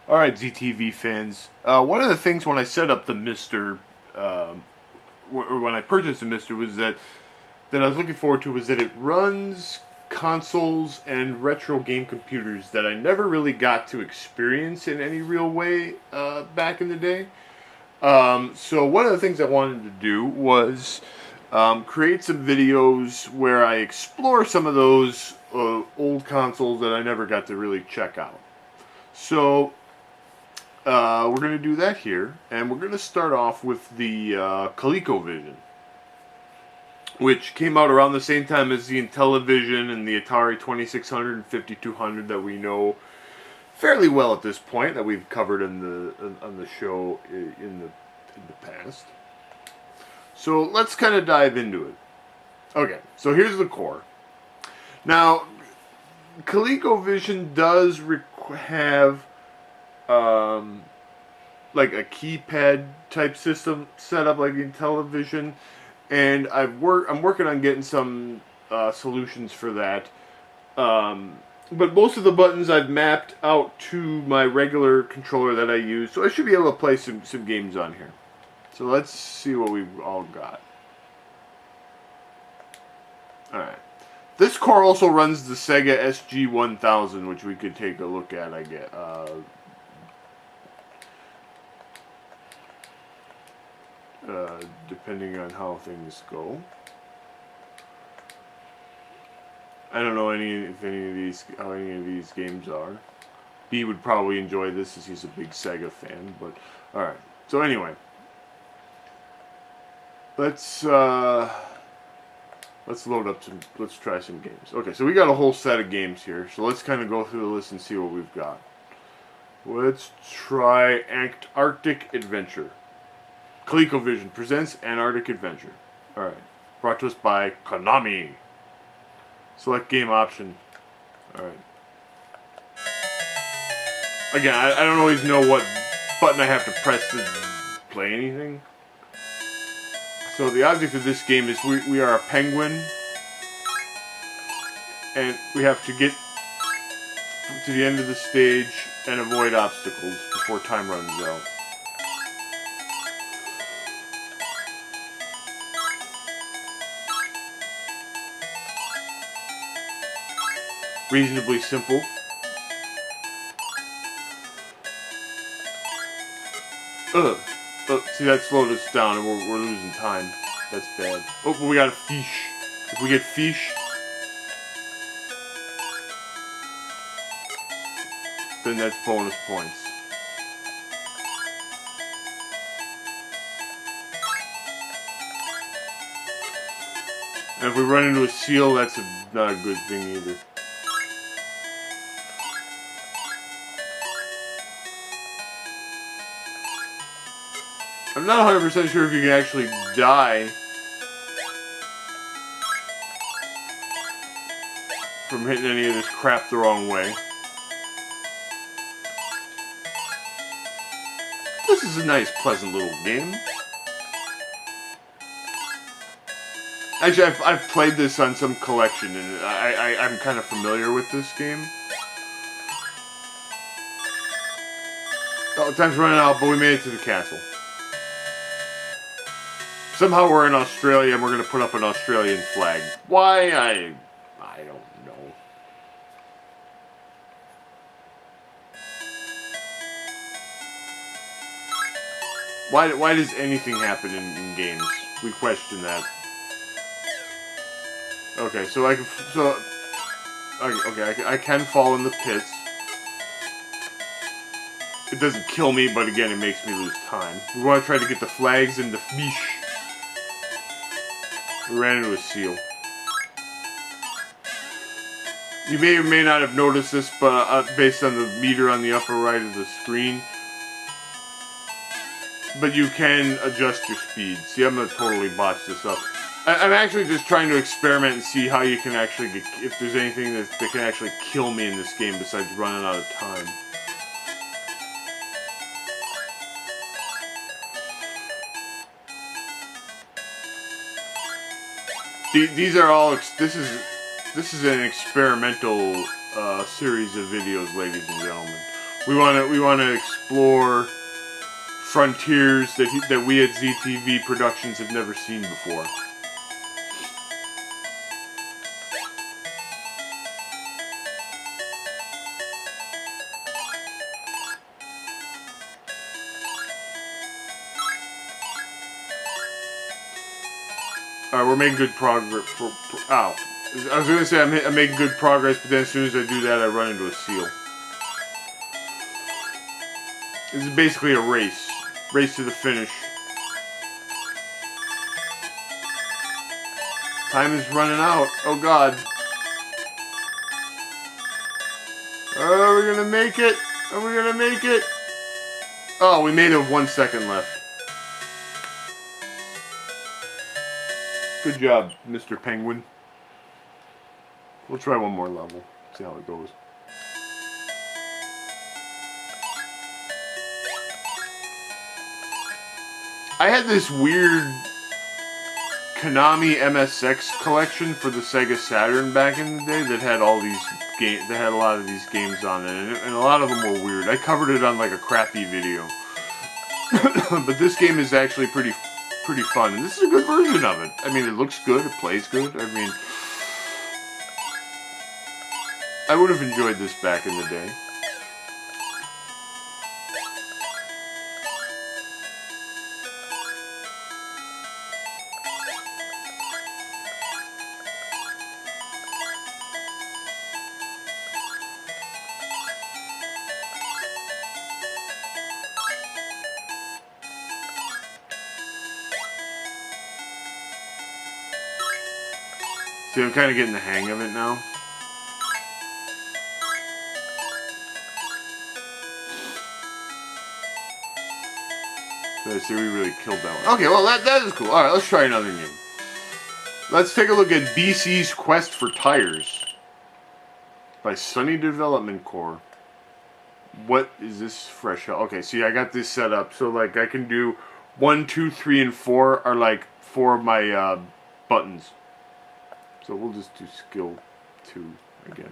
Alright, ZTV fans. One of the things when I set up the MISTer, or when I purchased the MISTer, was that I was looking forward to was that it runs consoles and retro game computers that I never really got to experience in any real way back in the day. So one of the things I wanted to do was create some videos where I explore some of those old consoles that I never got to really check out. So we're going to do that here, and we're going to start off with the Colecovision, which came out around the same time as the Intellivision and the Atari 2600 and 5200 that we know fairly well at this point, that we've covered on the show in the past. So let's kind of dive into it. Okay, so here's the core. Now, ColecoVision does have like a keypad type system set up like in Intellivision, and I'm working on getting some solutions for that. But most of the buttons I've mapped out to my regular controller that I use, so I should be able to play some games on here. So let's see what we've all got. Alright. This core also runs the Sega SG-1000, which we could take a look at, I guess. Depending on how things go. I don't know how any of these games are. B would probably enjoy this as he's a big Sega fan, but alright. So anyway. Let's load up let's try some games. Okay, so we got a whole set of games here, so let's kind of go through the list and see what we've got. Let's try Antarctic Adventure. ColecoVision presents Antarctic Adventure. Alright. Brought to us by Konami. Select game option. Alright. Again, I don't always know what button I have to press to play anything. So the object of this game is we are a penguin, and we have to get to the end of the stage and avoid obstacles before time runs out. Reasonably simple. See, that slowed us down and we're losing time. That's bad. Oh, but we got a fish. If we get fish, then that's bonus points. And if we run into a seal, that's not a good thing either. I'm not 100% sure if you can actually die from hitting any of this crap the wrong way. This is a nice, pleasant little game. Actually, I've played this on some collection, and I'm kind of familiar with this game. Oh, time's running out, but we made it to the castle. Somehow we're in Australia and we're going to put up an Australian flag. Why? I don't know. Why does anything happen in games? We question that. Okay, so I can fall in the pits. It doesn't kill me, but again, it makes me lose time. We want to try to get the flags and the fish. We ran into a seal. You may or may not have noticed this, but based on the meter on the upper right of the screen. But you can adjust your speed. See, I'm going to totally botch this up. I'm actually just trying to experiment and see how you can actually get, if there's anything that can actually kill me in this game besides running out of time. These are all. This is an experimental series of videos, ladies and gentlemen. We want to explore frontiers that we at ZTV Productions have never seen before. Alright, we're making good progress. Ow. I was going to say I'm making good progress, but then as soon as I do that, I run into a seal. This is basically a race. Race to the finish. Time is running out. Oh god. Are we going to make it? Are we going to make it? Oh, we made it with 1 second left. Good job, Mr. Penguin. We'll try one more level. See how it goes. I had this weird Konami MSX collection for the Sega Saturn back in the day that had all these games. That had a lot of these games on it, and a lot of them were weird. I covered it on like a crappy video, but this game is actually pretty fun, and this is a good version of it. I mean, it looks good, it plays good. I mean, I would have enjoyed this back in the day. See, I'm kind of getting the hang of it now. So I see we really killed that one. Okay, well that is cool. Alright, let's try another game. Let's take a look at BC's Quest for Tires by Sunny Development Corps. What is this fresh? Okay, see, I got this set up so like I can do 1, 2, 3, and 4 are like 4 of my buttons. So we'll just do skill 2, I guess.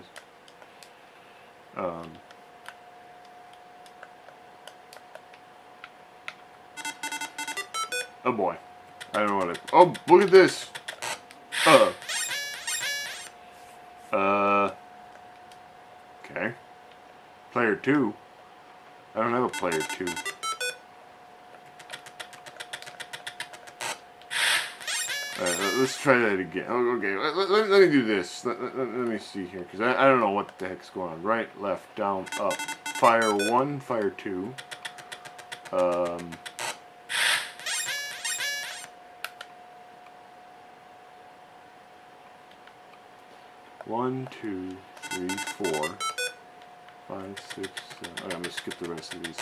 Oh boy. I don't know what oh, look at this! Okay. Player 2. I don't have a player 2. Alright, let's try that again. Oh, okay, let me do this. Let me see here, because I don't know what the heck's going on. Right, left, down, up. Fire 1, fire 2. 1, 2, 3, 4, 5, 6, 7. Oh, I'm gonna skip the rest of these.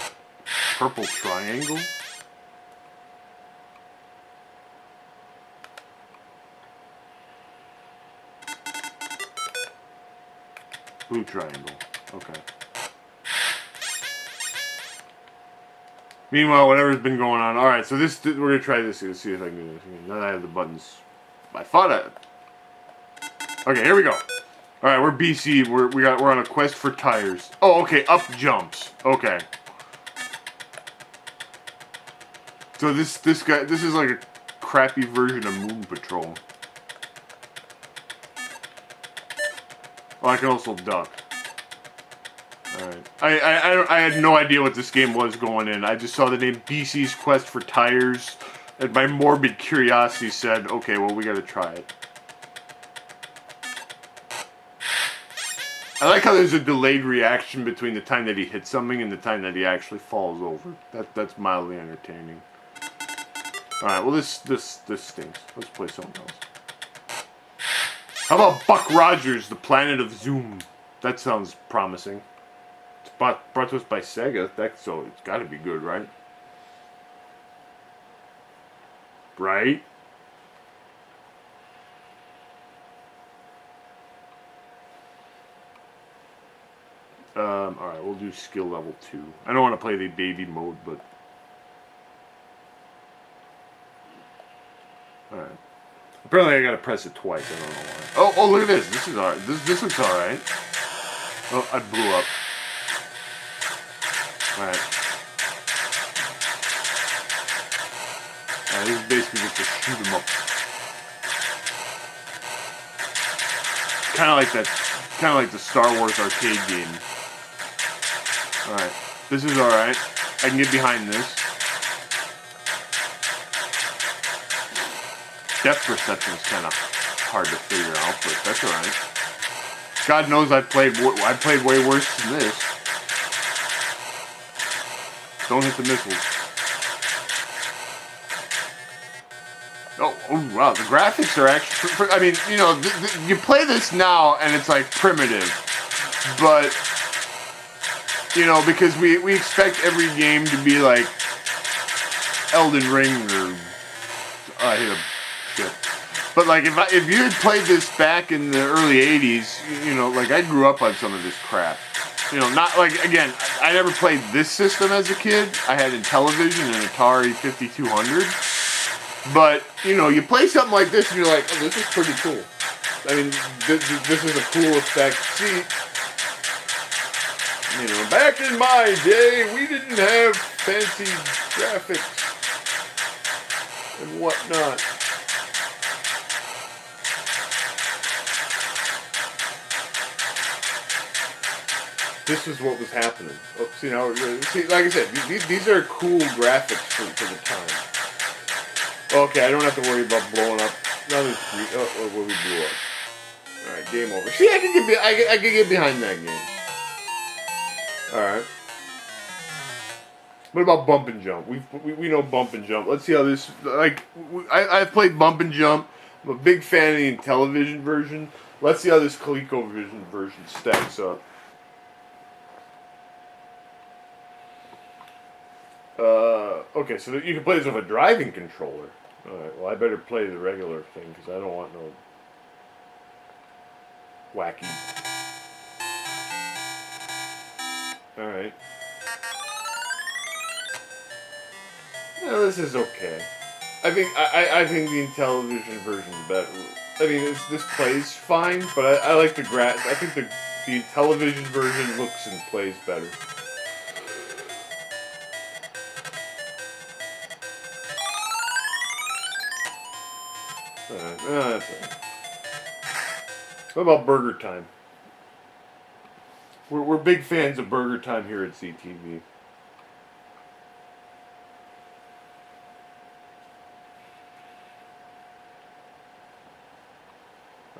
Purple triangle. Blue triangle. Okay. Meanwhile, whatever's been going on. All right, so we're gonna try this. Let's see if I can do this. Now that I have the buttons, I thought I. Okay, here we go. All right, we're BC. We're on a quest for tires. Oh, okay. Up jumps. Okay. So this is like a crappy version of Moon Patrol. Oh, I can also duck. Alright. I had no idea what this game was going in. I just saw the name BC's Quest for Tires, and my morbid curiosity said, okay, well, we gotta try it. I like how there's a delayed reaction between the time that he hits something and the time that he actually falls over. That's mildly entertaining. Alright, well, this stinks. Let's play something else. How about Buck Rogers, the Planet of Zoom? That sounds promising. It's brought to us by Sega, so it's got to be good, right? Right? Alright, we'll do skill level 2. I don't want to play the baby mode, but... Alright. Apparently I gotta press it twice, I don't know why. Oh, look at this. This is alright. This looks alright. Oh, I blew up. Alright. This is basically just a shoot 'em up. Kinda like the Star Wars arcade game. Alright. This is alright. I can get behind this. Depth perception is kind of hard to figure out, but that's alright. God knows I played way worse than this. Don't hit the missiles. Oh wow, the graphics are actually... I mean, you know, you play this now and it's like primitive. But, you know, because we expect every game to be like Elden Ring or... I hit a... Shit. But like if you had played this back in the early 80s, you know, like I grew up on some of this crap. You know, not like, again, I never played this system as a kid. I had Intellivision and Atari 5200. But, you know, you play something like this and you're like, oh, this is pretty cool. I mean, this is a cool effect. See, you know, back in my day, we didn't have fancy graphics and whatnot. This is what was happening. Oh, see, now, like I said, these are cool graphics for the time. Okay, I don't have to worry about blowing up. Another three. Oh, well, we blew up. All right, game over. See, I can get behind that game. All right. What about bump and jump? We know bump and jump. Let's see how this. Like, I've played bump and jump. I'm a big fan of the Intellivision version. Let's see how this Colecovision version stacks up. Okay, so you can play this with a driving controller. Alright, well I better play the regular thing, because I don't want no wacky. Alright. Yeah, this is okay. I think the Intellivision version is better. I mean, this plays fine, but I like the I think the Intellivision version looks and plays better. That's all right. What about Burger Time? We're big fans of Burger Time here at ZTV.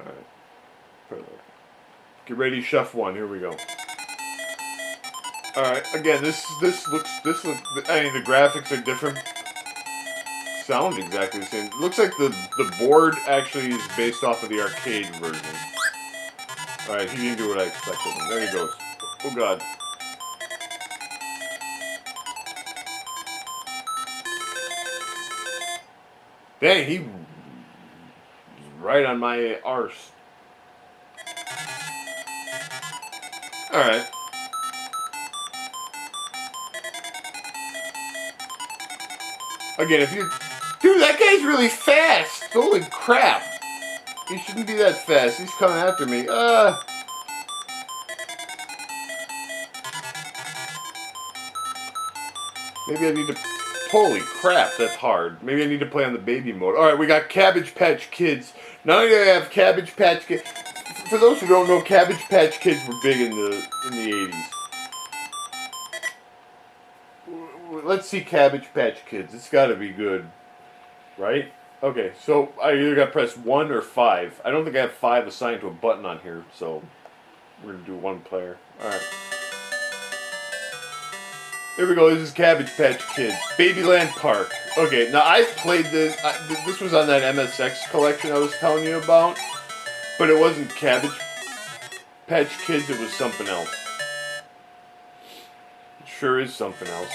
All right. Get ready, chef one. Here we go. All right. Again, this looks. I mean, the graphics are different. Sound exactly the same. It looks like the board actually is based off of the arcade version. Alright, he didn't do what I expected. There he goes. Oh god. Dang, he was right on my arse. Alright. Again, if you... Dude, that guy's really fast! Holy crap! He shouldn't be that fast. He's coming after me. Maybe I need to... Holy crap, that's hard. Maybe I need to play on the baby mode. Alright, we got Cabbage Patch Kids. Not only do I have Cabbage Patch Kids... For those who don't know, Cabbage Patch Kids were big in the 80s. Let's see Cabbage Patch Kids. It's gotta be good. Right? Okay, so I either gotta press 1 or 5. I don't think I have 5 assigned to a button on here, so we're gonna do one player. Alright. Here we go, this is Cabbage Patch Kids. Babyland Park. Okay, now I've played this. This was on that MSX collection I was telling you about. But it wasn't Cabbage Patch Kids, it was something else. It sure is something else.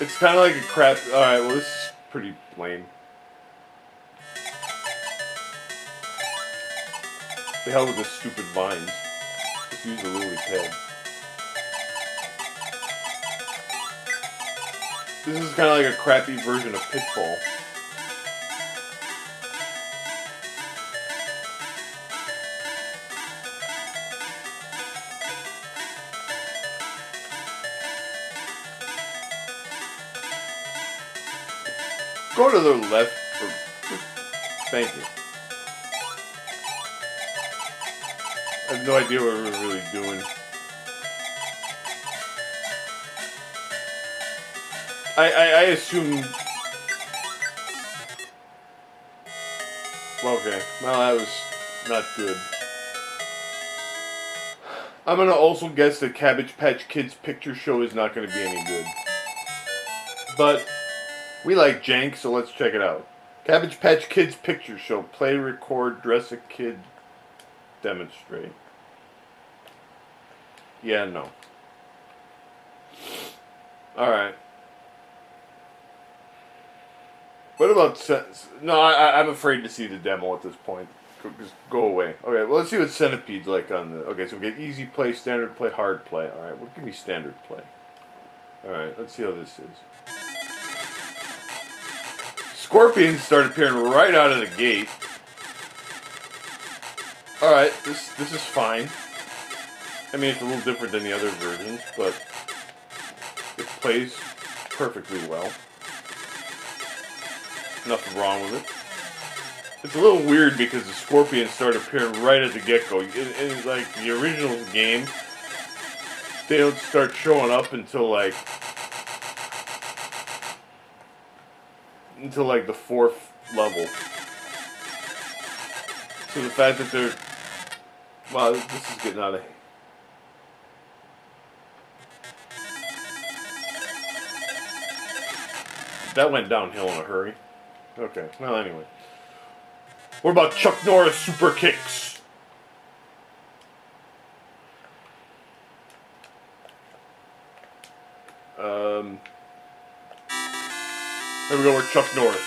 It's kind of like a crap... Alright, well this is pretty lame. The hell with the stupid vines. Just use a lily pad. This is kind of like a crappy version of Pitfall. go to the left. Thank you. I have no idea what we're really doing. I assume. Okay, well that was not good. I'm gonna also guess that Cabbage Patch Kids picture show is not gonna be any good. But we like jank, so let's check it out. Cabbage Patch Kids picture show. Play, record, dress a kid, demonstrate. Yeah, no. Alright. What about... No, I'm afraid to see the demo at this point. Just go away. Okay, well, let's see what Centipede's like on the... Okay, so we get easy play, standard play, hard play. Alright, well, give me standard play. Alright, let's see how this is. Scorpions start appearing right out of the gate. Alright, this is fine. I mean, it's a little different than the other versions, but it plays perfectly well. Nothing wrong with it. It's a little weird because the scorpions start appearing right at the get-go. In like the original game, they don't start showing up until like the 4th level. So the fact that they're... Wow, this is getting out of... That went downhill in a hurry. Okay, well anyway. What about Chuck Norris super kicks? Here we go with Chuck Norris.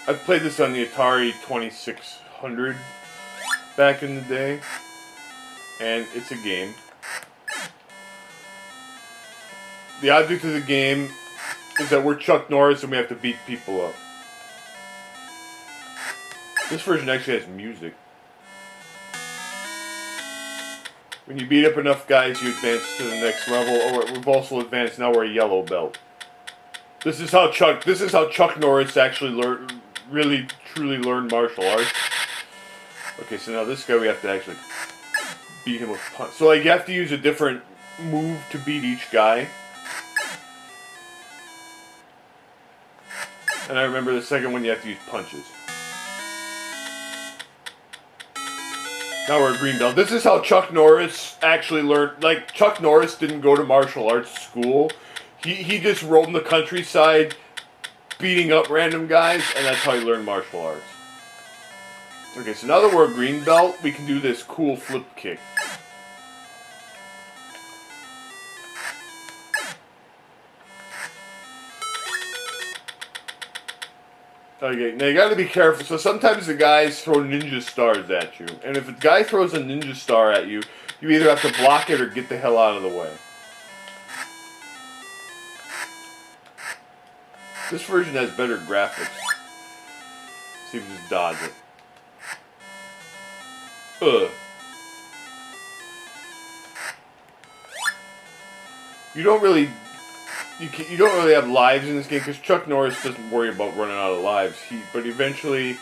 I've played this on the Atari 2600 back in the day, and it's a game. The object of the game is that we're Chuck Norris and we have to beat people up. This version actually has music. When you beat up enough guys, you advance to the next level. Or we've also advanced. Now we're a yellow belt. This is how Chuck Norris actually really truly learned martial arts. Okay, so now this guy we have to actually beat him with punch. So like you have to use a different move to beat each guy. And I remember the second one you have to use punches. Now we're a green belt. This is how Chuck Norris actually learned. Like, Chuck Norris didn't go to martial arts school. He just roamed the countryside beating up random guys, and that's how he learned martial arts. Okay, so now that we're a green belt, we can do this cool flip kick. Okay, now you gotta be careful. So sometimes the guys throw ninja stars at you. And if a guy throws a ninja star at you, you either have to block it or get the hell out of the way. This version has better graphics. See if we just dodge it. Ugh. You don't really have lives in this game because Chuck Norris doesn't worry about running out of lives. But eventually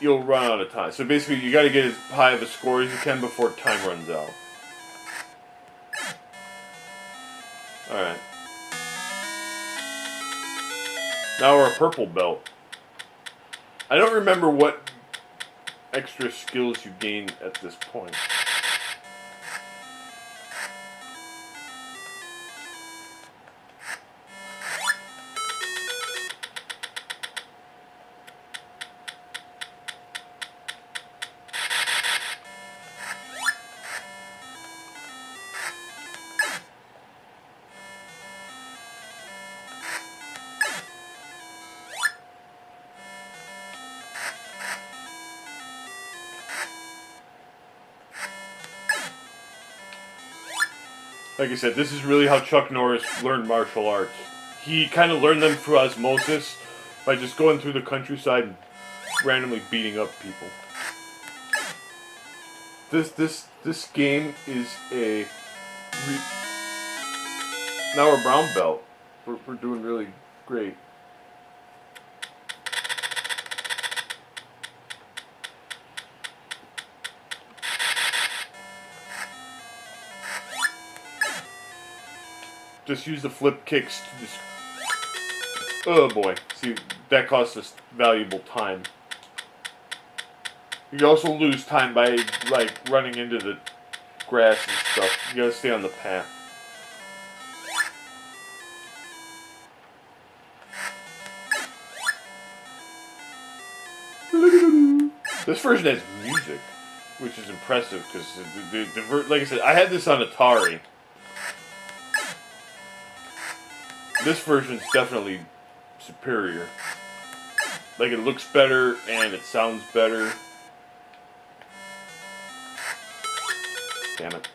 you'll run out of time. So basically, you got to get as high of a score as you can before time runs out. All right. Now we're a purple belt. I don't remember what extra skills you gain at this point. Like I said, this is really how Chuck Norris learned martial arts. He kind of learned them through osmosis by just going through the countryside and randomly beating up people. This game is a now we're brown belt. We're doing really great. Just use the flip kicks to just. Oh boy! See, that costs us valuable time. You also lose time by like running into the grass and stuff. You gotta stay on the path. This version has music, which is impressive because, like I said, I had this on Atari. This version's definitely superior. Like, it looks better and it sounds better. Damn it.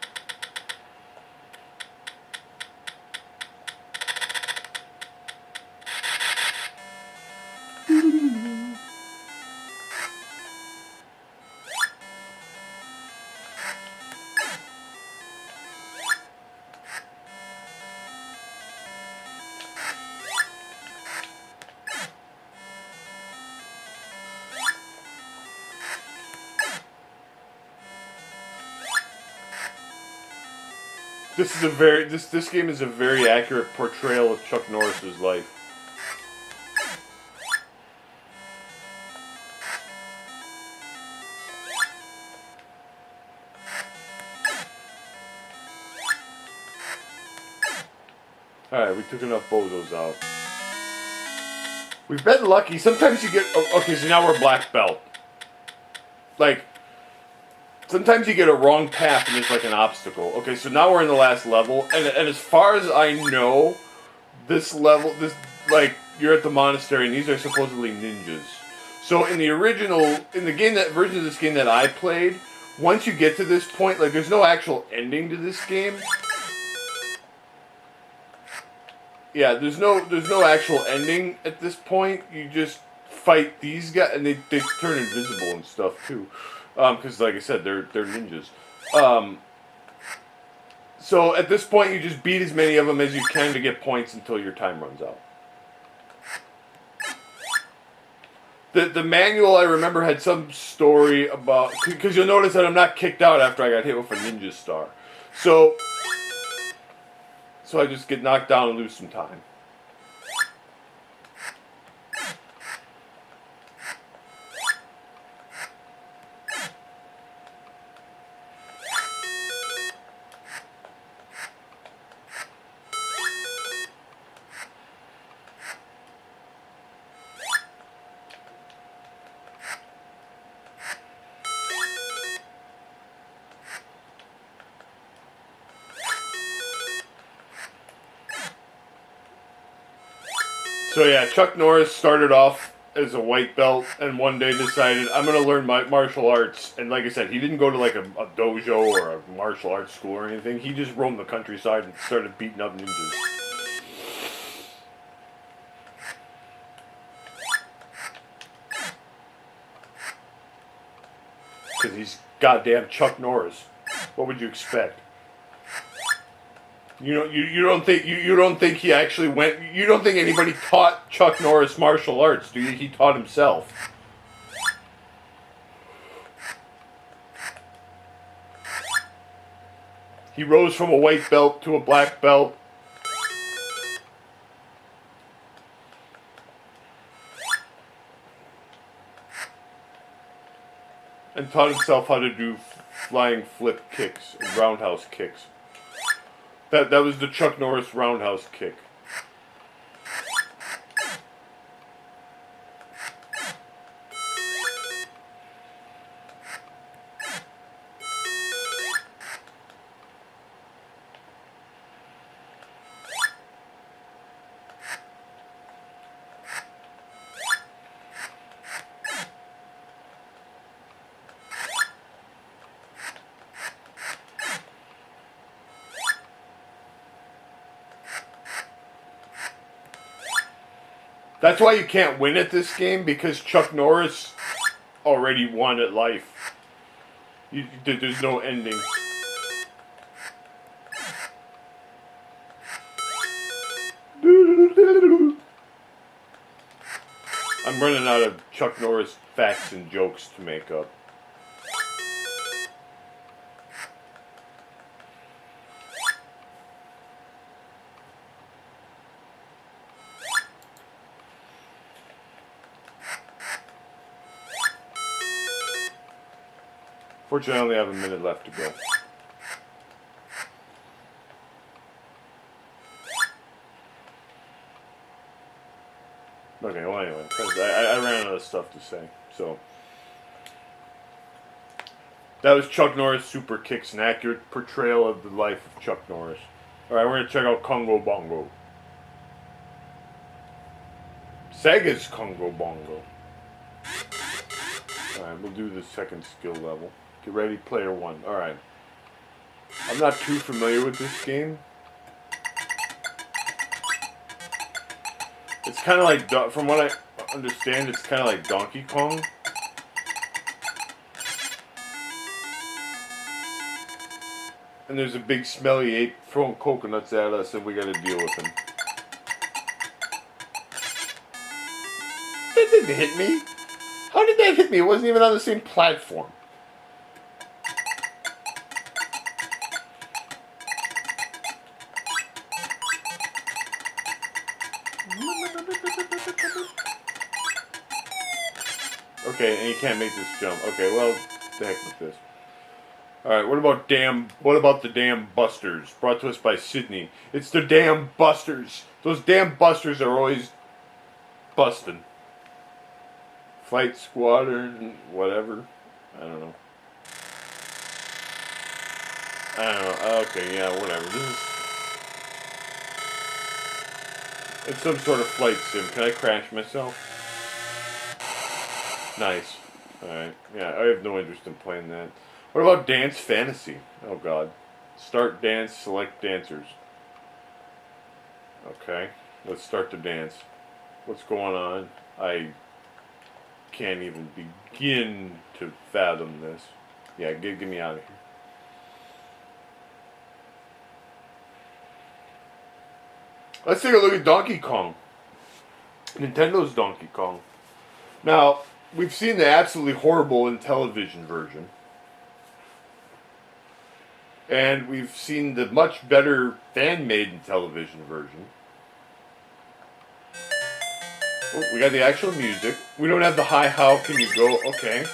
This game is a very accurate portrayal of Chuck Norris's life. Alright, we took enough bozos out. We've been lucky. Sometimes you get... Okay, so now we're black belt. Like, sometimes you get a wrong path and there's like an obstacle. Okay, so now we're in the last level. And as far as I know, this level... like, you're at the monastery and these are supposedly ninjas. So in the version of this game that I played, once you get to this point, like, there's no actual ending to this game. Yeah, there's no actual ending at this point. You just fight these guys, and they turn invisible and stuff too, because like I said, they're ninjas. So at this point, you just beat as many of them as you can to get points until your time runs out. The manual, I remember, had some story about, because you'll notice that I'm not kicked out after I got hit with a ninja star. So I just get knocked down and lose some time. So yeah, Chuck Norris started off as a white belt and one day decided, I'm going to learn my martial arts. And like I said, he didn't go to like a dojo or a martial arts school or anything. He just roamed the countryside and started beating up ninjas. Because he's goddamn Chuck Norris. What would you expect? You don't think he actually went? You don't think anybody taught Chuck Norris martial arts, do you? He taught himself. He rose from a white belt to a black belt. And taught himself how to do flying flip kicks and roundhouse kicks. That was the Chuck Norris roundhouse kick. That's why you can't win at this game, because Chuck Norris already won at life. There's no ending. I'm running out of Chuck Norris facts and jokes to make up. Fortunately, I only have a minute left to go. Okay, well anyway, because I ran out of stuff to say, so. That was Chuck Norris Super Kicks, an accurate portrayal of the life of Chuck Norris. Alright, we're going to check out Congo Bongo. Sega's Congo Bongo. Alright, we'll do the second skill level. Get ready, player one. Alright. I'm not too familiar with this game. It's kind of like, from what I understand, it's kind of like Donkey Kong. And there's a big smelly ape throwing coconuts at us and we gotta deal with him. That didn't hit me. How did that hit me? It wasn't even on the same platform. Okay, and you can't make this jump. Okay, well, the heck with this. Alright, what about the damn Busters? Brought to us by Sydney. It's the damn Busters. Those damn Busters are always busting. Fight Squadron, whatever. I don't know. Okay, yeah, whatever. It's some sort of flight sim. Can I crash myself? Nice. Alright. Yeah, I have no interest in playing that. What about Dance Fantasy? Oh god. Start dance, select dancers. Okay. Let's start the dance. What's going on? I can't even begin to fathom this. Yeah, get me out of here. Let's take a look at Donkey Kong. Nintendo's Donkey Kong. Now, we've seen the absolutely horrible Intellivision version. And we've seen the much better fan-made Intellivision version. Oh, we got the actual music. We don't have the high how can you go. Okay.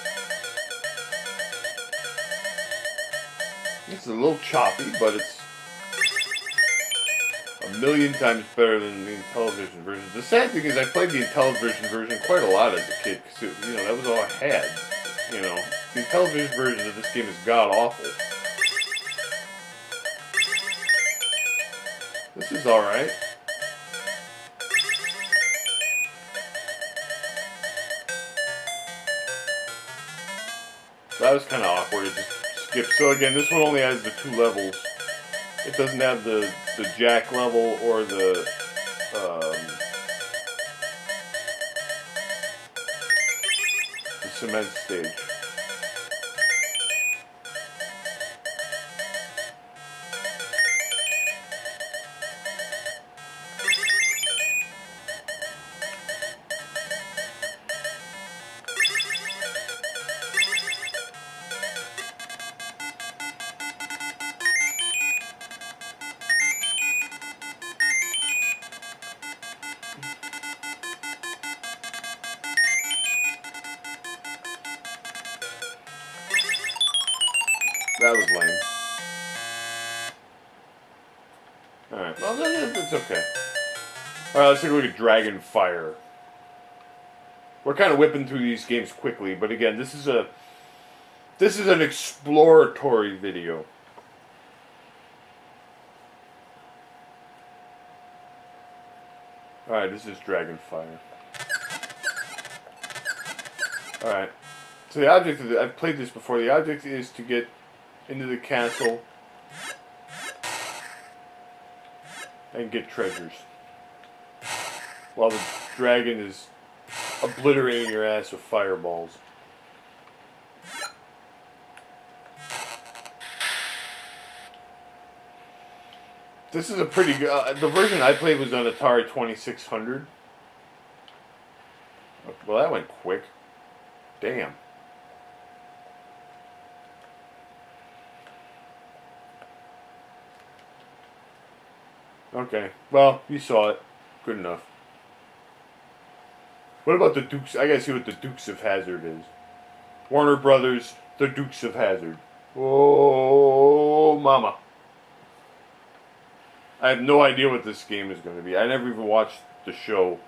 This is a little choppy, but it's a million times better than the Intellivision version. The sad thing is I played the Intellivision version quite a lot as a kid, because that was all I had. The Intellivision version of this game is god-awful. This is alright. That was kind of awkward. It just skipped. So again, this one only has the 2 levels. It doesn't have the jack level or the cement stage. That was lame. Alright, well, it's okay. Alright, let's take a look at Dragon Fire. We're kind of whipping through these games quickly, but again, this is an exploratory video. Alright, this is Dragon Fire. Alright. So the object of I've played this before. The object is to get into the castle and get treasures, while the dragon is obliterating your ass with fireballs. This is a pretty good. The version I played was on Atari 2600. Well, that went quick. Damn. Okay. Well, you saw it. Good enough. What about the Dukes? I gotta see what the Dukes of Hazzard is. Warner Brothers, the Dukes of Hazzard. Oh, mama. I have no idea what this game is going to be. I never even watched the show.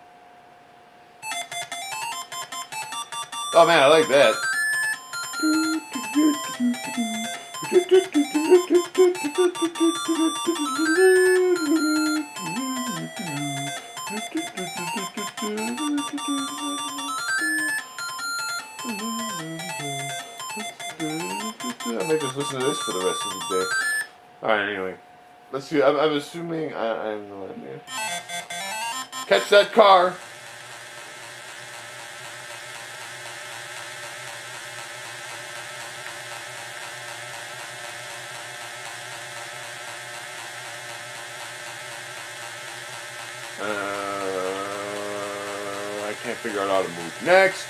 Oh man, I like that. I may just listen to this for the rest of the day. Alright, anyway. Let's see, I'm assuming, I have no idea. Catch that car! I can't figure out how to move. Next!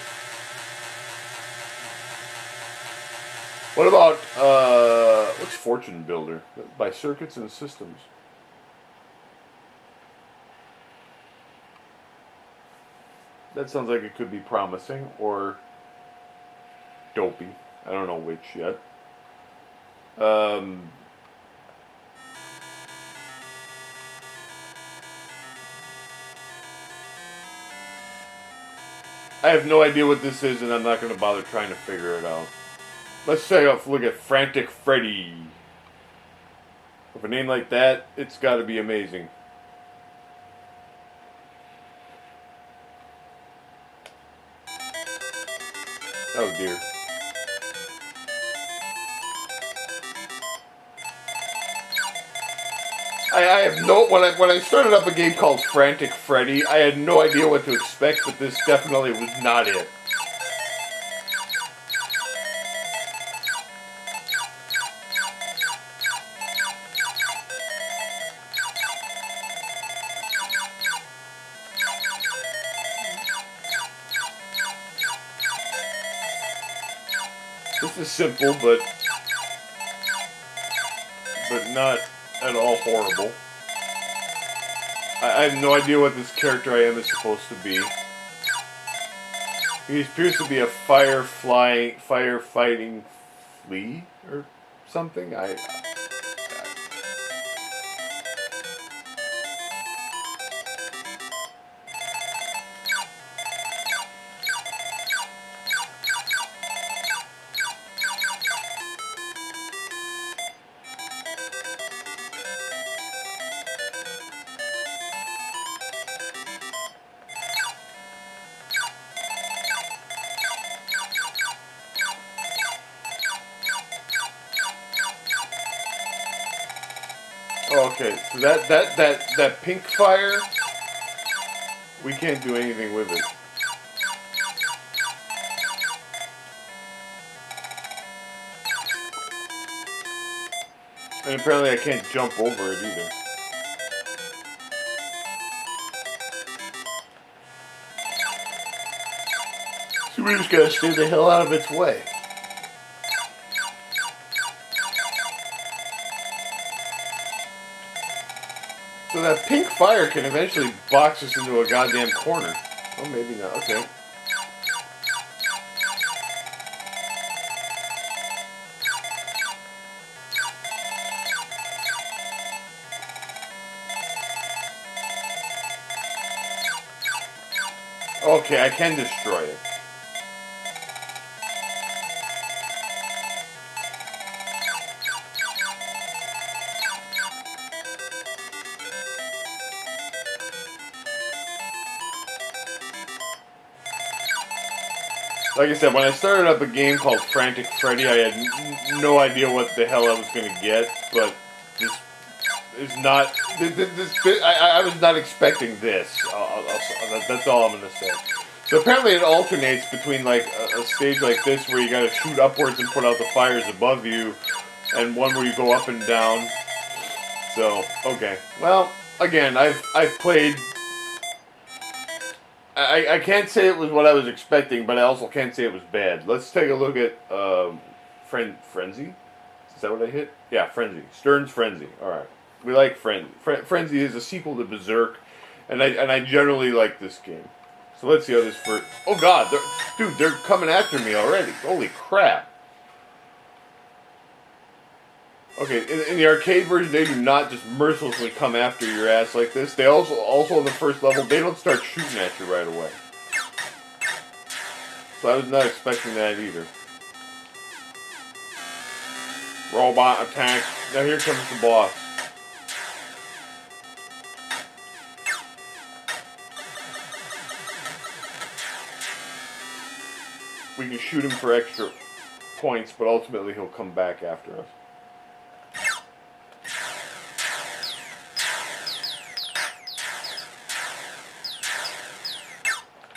What about, what's Fortune Builder? By Circuits and Systems. That sounds like it could be promising, or dopey. I don't know which yet. I have no idea what this is, and I'm not going to bother trying to figure it out. Let's take a look at Frantic Freddy. With a name like that, it's got to be amazing. Oh dear. I have no, when I started up a game called Frantic Freddy, I had no idea what to expect, but this definitely was not it. This is simple, but not at all horrible. I have no idea what this character I am is supposed to be. He appears to be a firefighting flea or something. Okay, so that pink fire, we can't do anything with it. And apparently I can't jump over it either. So we just gotta stay the hell out of its way. So that pink fire can eventually box us into a goddamn corner. Oh, maybe not. Okay. Okay, I can destroy it. Like I said, when I started up a game called Frantic Freddy, I had no idea what the hell I was going to get, but this is not... I was not expecting this. That's all I'm going to say. So apparently it alternates between like a stage like this where you got to shoot upwards and put out the fires above you, and one where you go up and down. So, okay. Well, again, I've played. I can't say it was what I was expecting, but I also can't say it was bad. Let's take a look at Frenzy. Is that what I hit? Yeah, Frenzy. Stern's Frenzy. All right. We like Frenzy. Frenzy is a sequel to Berserk, and I generally like this game. So let's see how this first. Oh God, dude, they're coming after me already. Holy crap. Okay, in the arcade version, they do not just mercilessly come after your ass like this. They also in the first level, they don't start shooting at you right away. So I was not expecting that either. Robot attack. Now here comes the boss. We can shoot him for extra points, but ultimately he'll come back after us.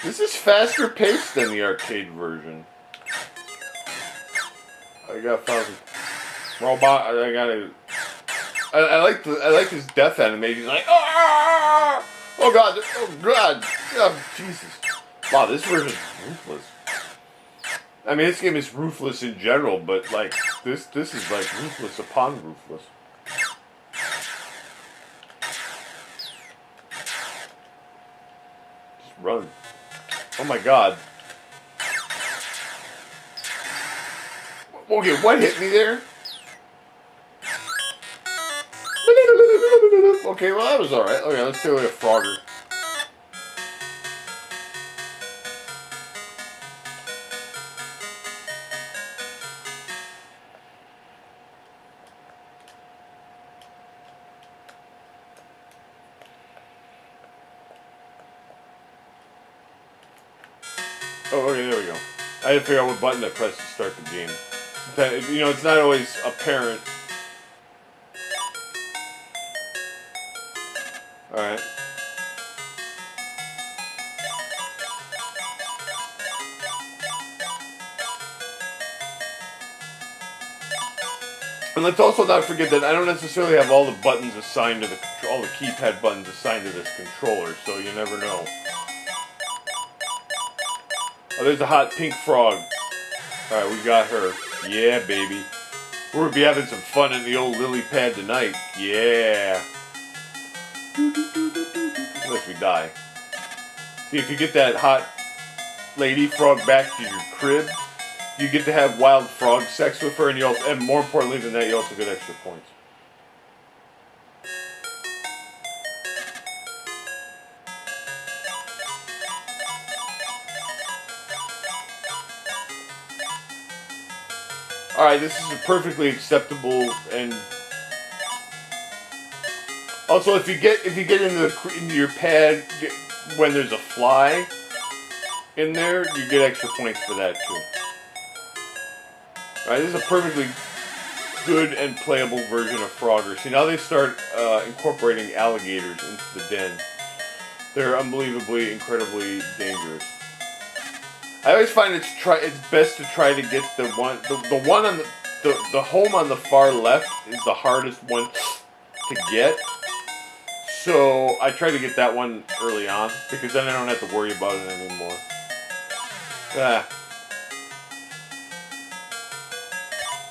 This is faster paced than the arcade version. I got found robot. I like his death animation. He's like, oh God, oh Jesus! Wow, this version is ruthless. I mean, this game is ruthless in general, but like this is like ruthless upon ruthless. Just run. Oh my God. Okay, what hit me there? Okay, well that was alright. Okay, let's do a Frogger. Oh, okay, there we go. I had to figure out what button to press to start the game. You know, it's not always apparent. Alright. And let's also not forget that I don't necessarily have all the buttons assigned to all the keypad buttons assigned to this controller, so you never know. Oh, there's a hot pink frog. Alright, we got her. Yeah, baby. We're gonna be having some fun in the old lily pad tonight. Yeah. Unless we die. See, if you get that hot lady frog back to your crib, you get to have wild frog sex with her, and more importantly than that, you also get extra points. Alright, this is perfectly acceptable, and also if you get into your pad when there's a fly in there, you get extra points for that too. Alright, this is a perfectly good and playable version of Frogger. See, now they start incorporating alligators into the den. They're unbelievably, incredibly dangerous. I always find it's best to try to get the one on the home on the far left is the hardest one to get. So I try to get that one early on because then I don't have to worry about it anymore. Ah.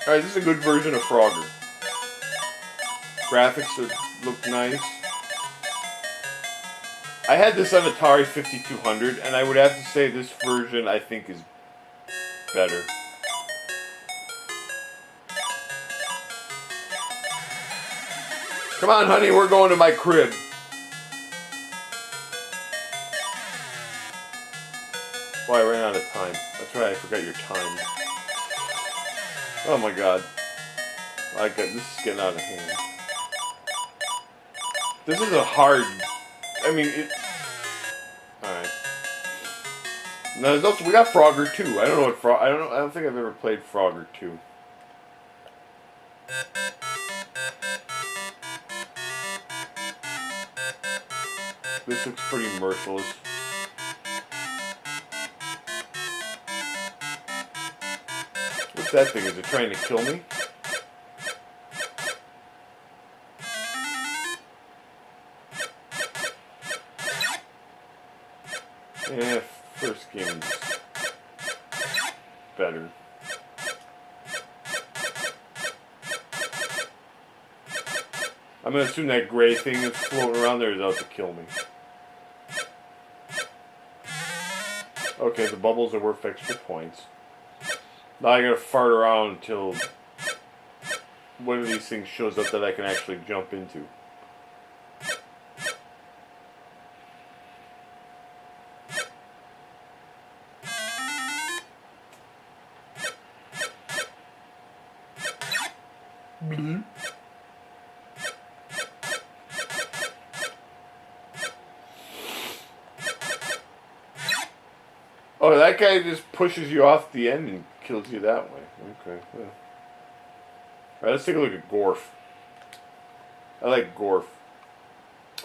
Alright, this is a good version of Frogger. Graphics look nice. I had this on Atari 5200, and I would have to say this version I think is better. Come on, honey, we're going to my crib. Oh, I ran out of time. That's right, I forgot your time. Oh my God. This is getting out of hand. This is a hard... I mean, alright. Now, there's also... We got Frogger 2. I don't know what I don't think I've ever played Frogger 2. This looks pretty merciless. What's that thing? Is it trying to kill me? Yeah, first game's better. I'm gonna assume that gray thing that's floating around there is out to kill me. Okay, the bubbles are worth extra points. Now I gotta fart around until one of these things shows up that I can actually jump into. Oh, that guy just pushes you off the end and kills you that way. Okay. Yeah. Alright, let's take a look at Gorf. I like Gorf.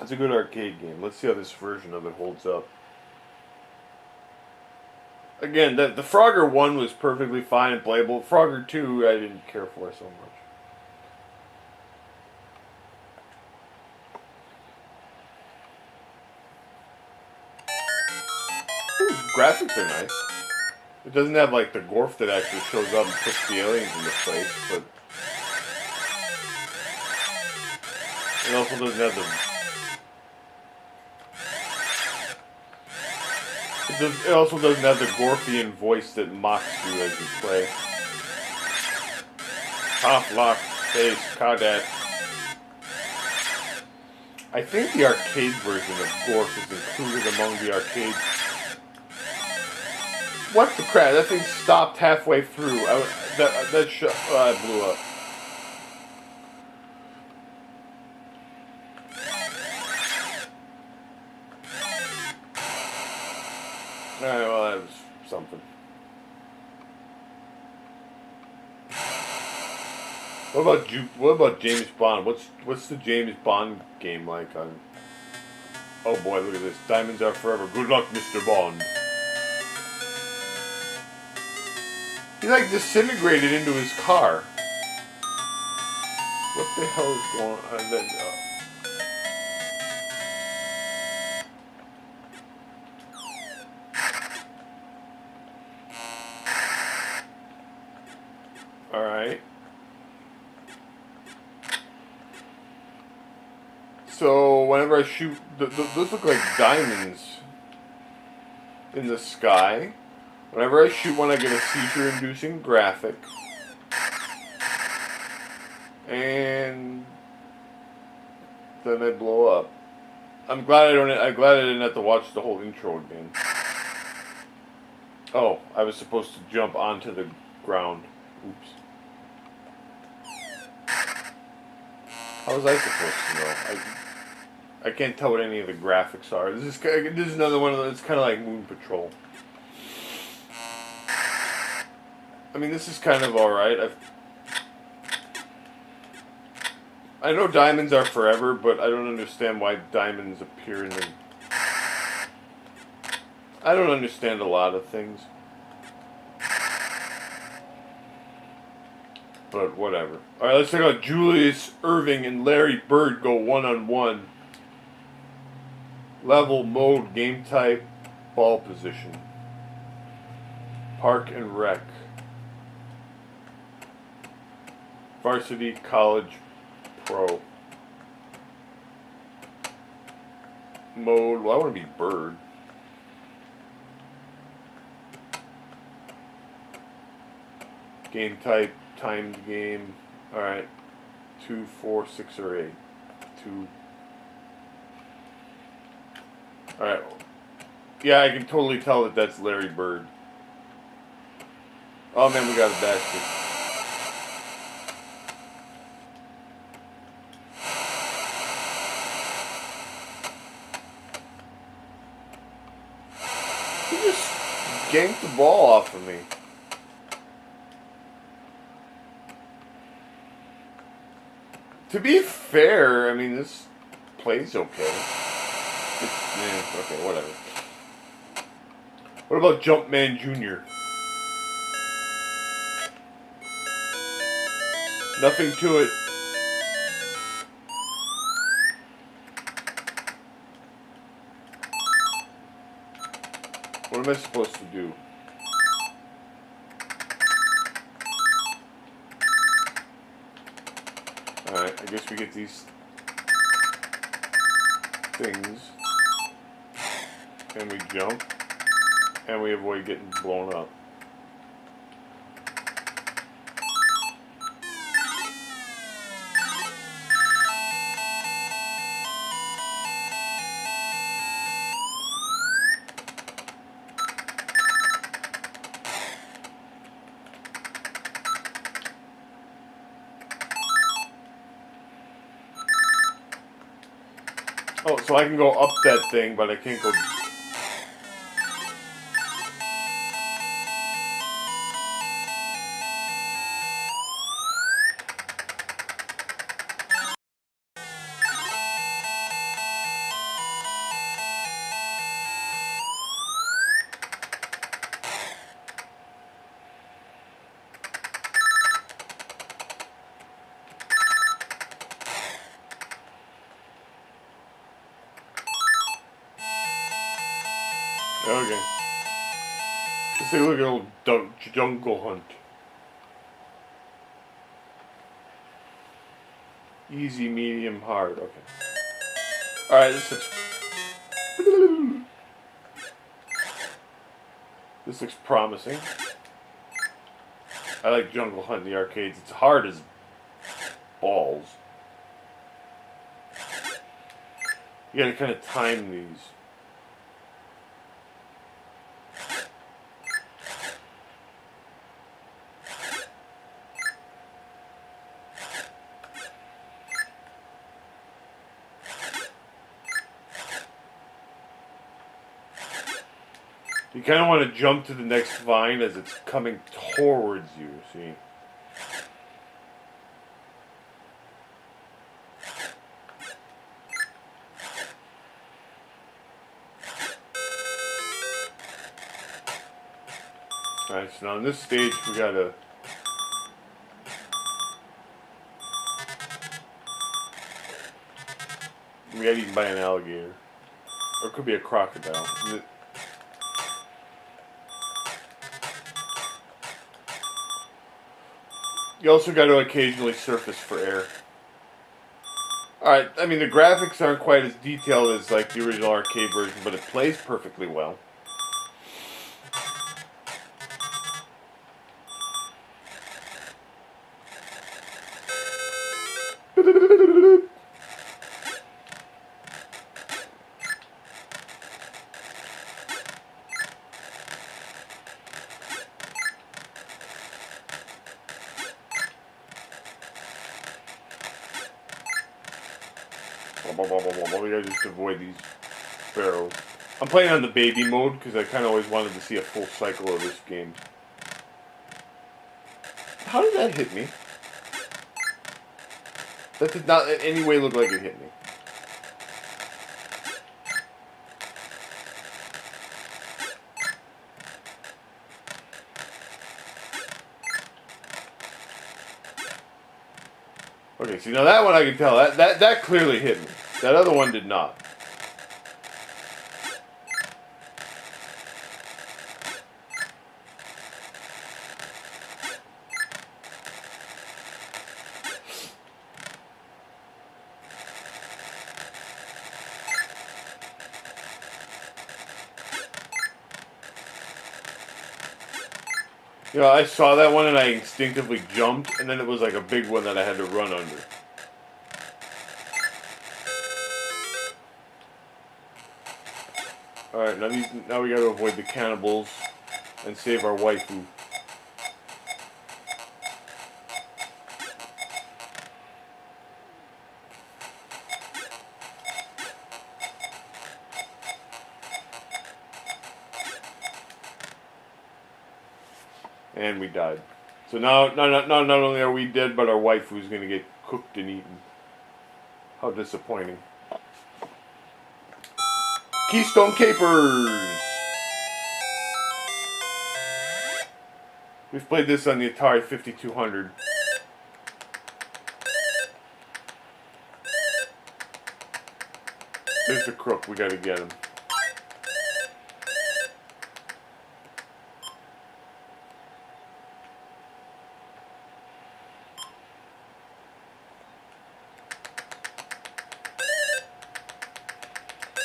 It's a good arcade game. Let's see how this version of it holds up. Again, the Frogger 1 was perfectly fine and playable. Frogger 2 I didn't care for so much. Ooh, graphics are nice. It doesn't have like the Gorf that actually shows up and puts the aliens into place, but it also doesn't have the... It also doesn't have the Gorfian voice that mocks you as you play. Top lock, face, Cadet. I think the arcade version of Gorf is included among the arcade. What the crap? That thing stopped halfway through. I blew up. Alright, well, that was something. What about James Bond? What's the James Bond game like on? Oh boy, look at this. Diamonds are forever. Good luck, Mr. Bond. He like disintegrated into his car. What the hell is going on? Alright. So, whenever I shoot... Those look like diamonds in the sky. Whenever I shoot one, I get a seizure-inducing graphic. And then I blow up. I'm glad I didn't have to watch the whole intro again. Oh, I was supposed to jump onto the ground. Oops. How was I supposed to know? I can't tell what any of the graphics are. This is another one of those. It's kind of like Moon Patrol. I mean, this is kind of alright. I know diamonds are forever, but I don't understand why diamonds appear in the... I don't understand a lot of things. But whatever. Alright, let's check out Julius Irving and Larry Bird go one-on-one. Level, mode, game type, ball position. Park and rec. Varsity, college, pro. Mode, well, I want to be Bird. Game type, timed game. Alright. 2, 4, 6, or 8. 2. Alright. Yeah, I can totally tell that that's Larry Bird. Oh man, we got a basket. He just ganked the ball off of me. To be fair, I mean, this plays okay. Okay, whatever. What about Jumpman Jr.? Nothing to it. am I supposed to do? Alright, I guess we get these things. And we jump. And we avoid getting blown up. Oh, so I can go up that thing, but I can't go... Okay. Let's take a look at old Jungle Hunt. Easy, medium, hard. Okay. Alright, this looks promising. I like Jungle Hunt in the arcades. It's hard as balls. You gotta kind of time these. You kind of want to jump to the next vine as it's coming towards you, see? Alright, so now on this stage we gotta... We got eaten by an alligator. Or it could be a crocodile. You also got to occasionally surface for air. Alright, I mean the graphics aren't quite as detailed as like the original arcade version, but it plays perfectly well. We gotta just avoid these barrels. I'm playing on the baby mode because I kind of always wanted to see a full cycle of this game. How did that hit me? That did not in any way look like it hit me. Okay, see now that one I can tell. That clearly hit me. That other one did not. You know, I saw that one and I instinctively jumped, and then it was like a big one that I had to run under. Alright, now we gotta avoid the cannibals and save our waifu. And we died. So now, not only are we dead, but our waifu is gonna get cooked and eaten. How disappointing. Keystone Capers! We've played this on the Atari 5200. There's the crook, we gotta get him.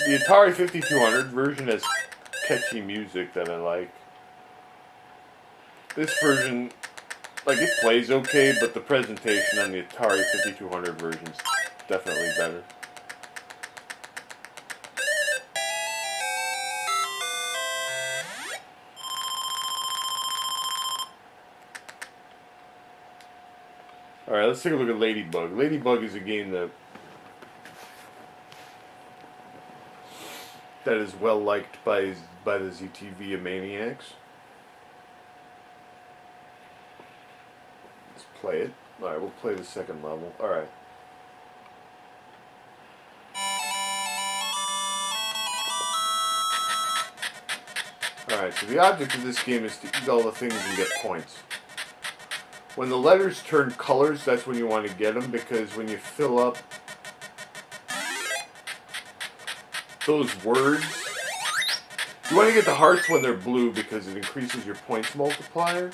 The Atari 5200 version has catchy music that I like. This version, like, it plays okay, but the presentation on the Atari 5200 version is definitely better. Alright, let's take a look at Ladybug. Ladybug is a game that is well liked by the ZTV maniacs. Let's play it. Alright, we'll play the second level. Alright. Alright, so the object of this game is to eat all the things and get points. When the letters turn colors, that's when you want to get them, because when you fill up those words, you want to get the hearts when they're blue because it increases your points multiplier.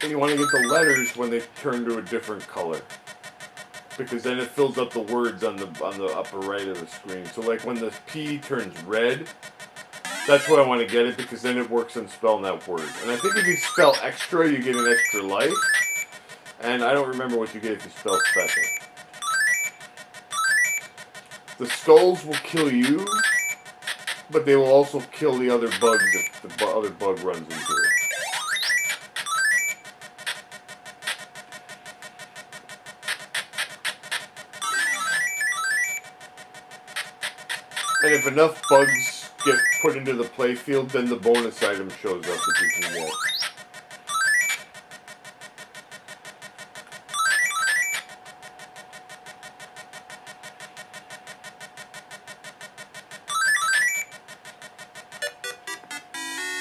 And you want to get the letters when they turn to a different color, because then it fills up the words on the upper right of the screen. So like when the P turns red, that's why I want to get it, because then it works on spelling that word. And I think if you spell extra, you get an extra life. And I don't remember what you get if you spell special. The skulls will kill you, but they will also kill the other bugs if the other bug runs into it. And if enough bugs get put into the playfield, then the bonus item shows up that you can get.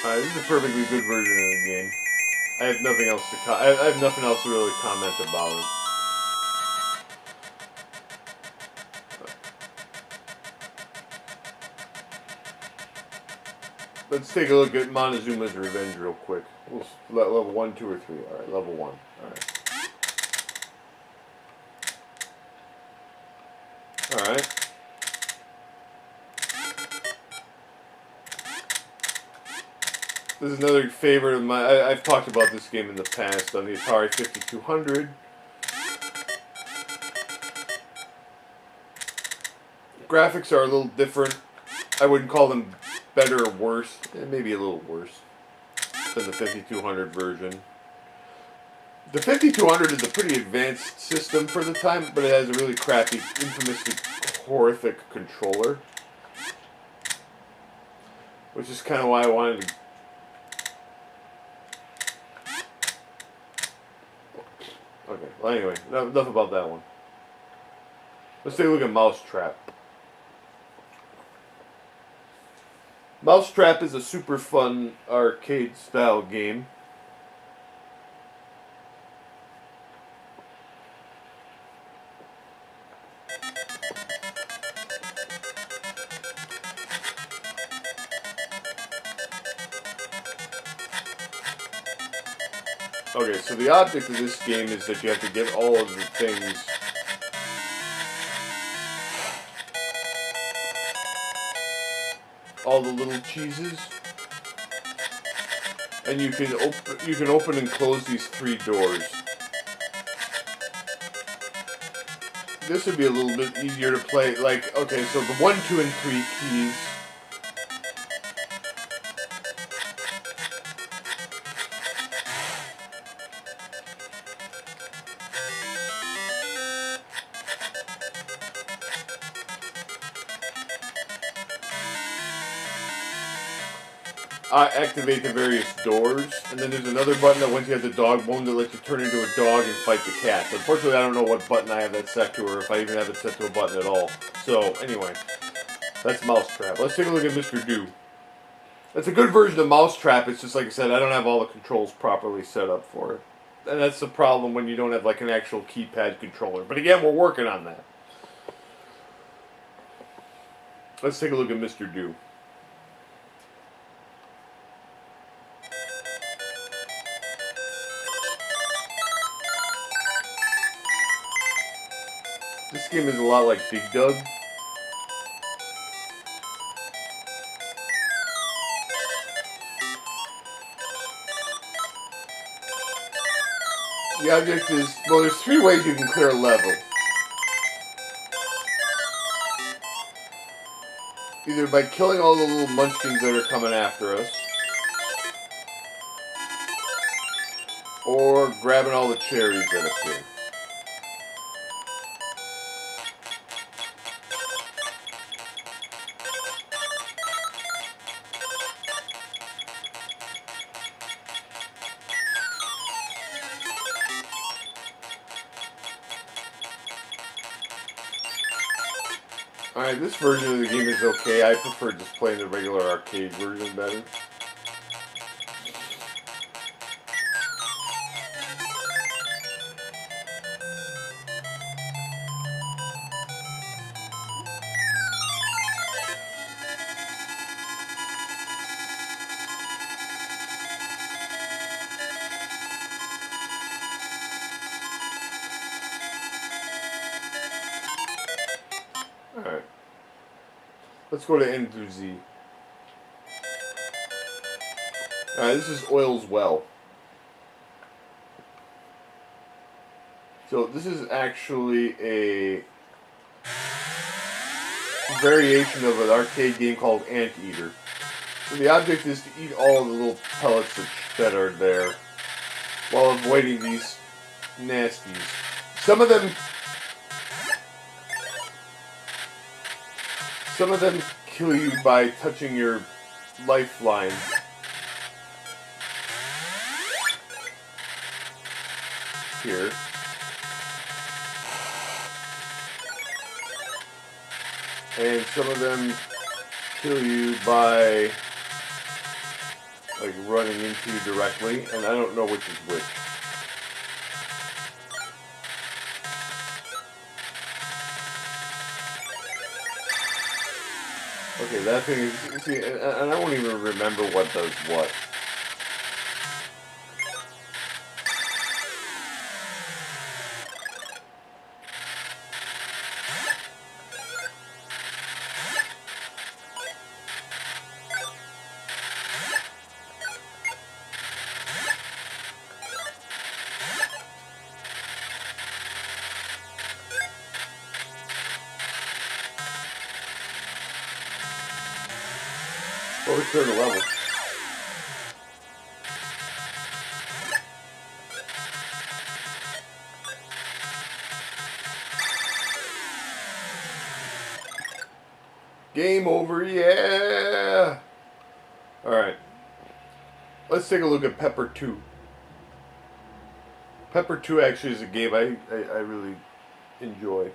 Alright, this is a perfectly good version of the game. I have nothing else to I have nothing else to really comment about it. Let's take a look at Montezuma's Revenge real quick. Level 1, 2, or 3. Alright, level 1. Alright. This is another favorite of mine. I've talked about this game in the past on the Atari 5200. Graphics are a little different. I wouldn't call them better or worse, maybe a little worse than the 5200 version. The 5200 is a pretty advanced system for the time, but it has a really crappy, infamously horrific controller, which is kind of why I wanted to. Okay, well anyway, enough about that one. Let's take a look at Mousetrap. Mousetrap is a super fun arcade style game. Okay, so the object of this game is that you have to get all of the things. All the little cheeses, and you can open and close these 3 doors. This would be a little bit easier to play. Like, okay, so the 1, 2, and 3 keys. Activate the various doors, and then there's another button that once you have the dog bone that lets you turn into a dog and fight the cats. Unfortunately, I don't know what button I have that set to, or if I even have it set to a button at all. So, anyway, that's Mousetrap. Let's take a look at Mr. Do. It's a good version of Mousetrap. It's just like I said, I don't have all the controls properly set up for it. And that's the problem when you don't have like an actual keypad controller. But again, we're working on that. Let's take a look at Mr. Do. This game is a lot like Dig Dug. The object is, well, there's 3 ways you can clear a level. Either by killing all the little munchkins that are coming after us, or grabbing all the cherries that appear. Alright, this version of the game is okay. I prefer just playing the regular arcade version better. Alright. Let's go to N through Z. Alright, this is Oil's Well. So this is actually a variation of an arcade game called Anteater. So the object is to eat all the little pellets that are there while avoiding these nasties. Some of them kill you by touching your lifeline. Here. And some of them kill you by like running into you directly, and I don't know which is which. Okay, that thing is, see, and I won't even remember what does what. Well, let's clear the level. Game over, yeah! Alright. Let's take a look at Pepper 2. Pepper 2 actually is a game I really enjoy.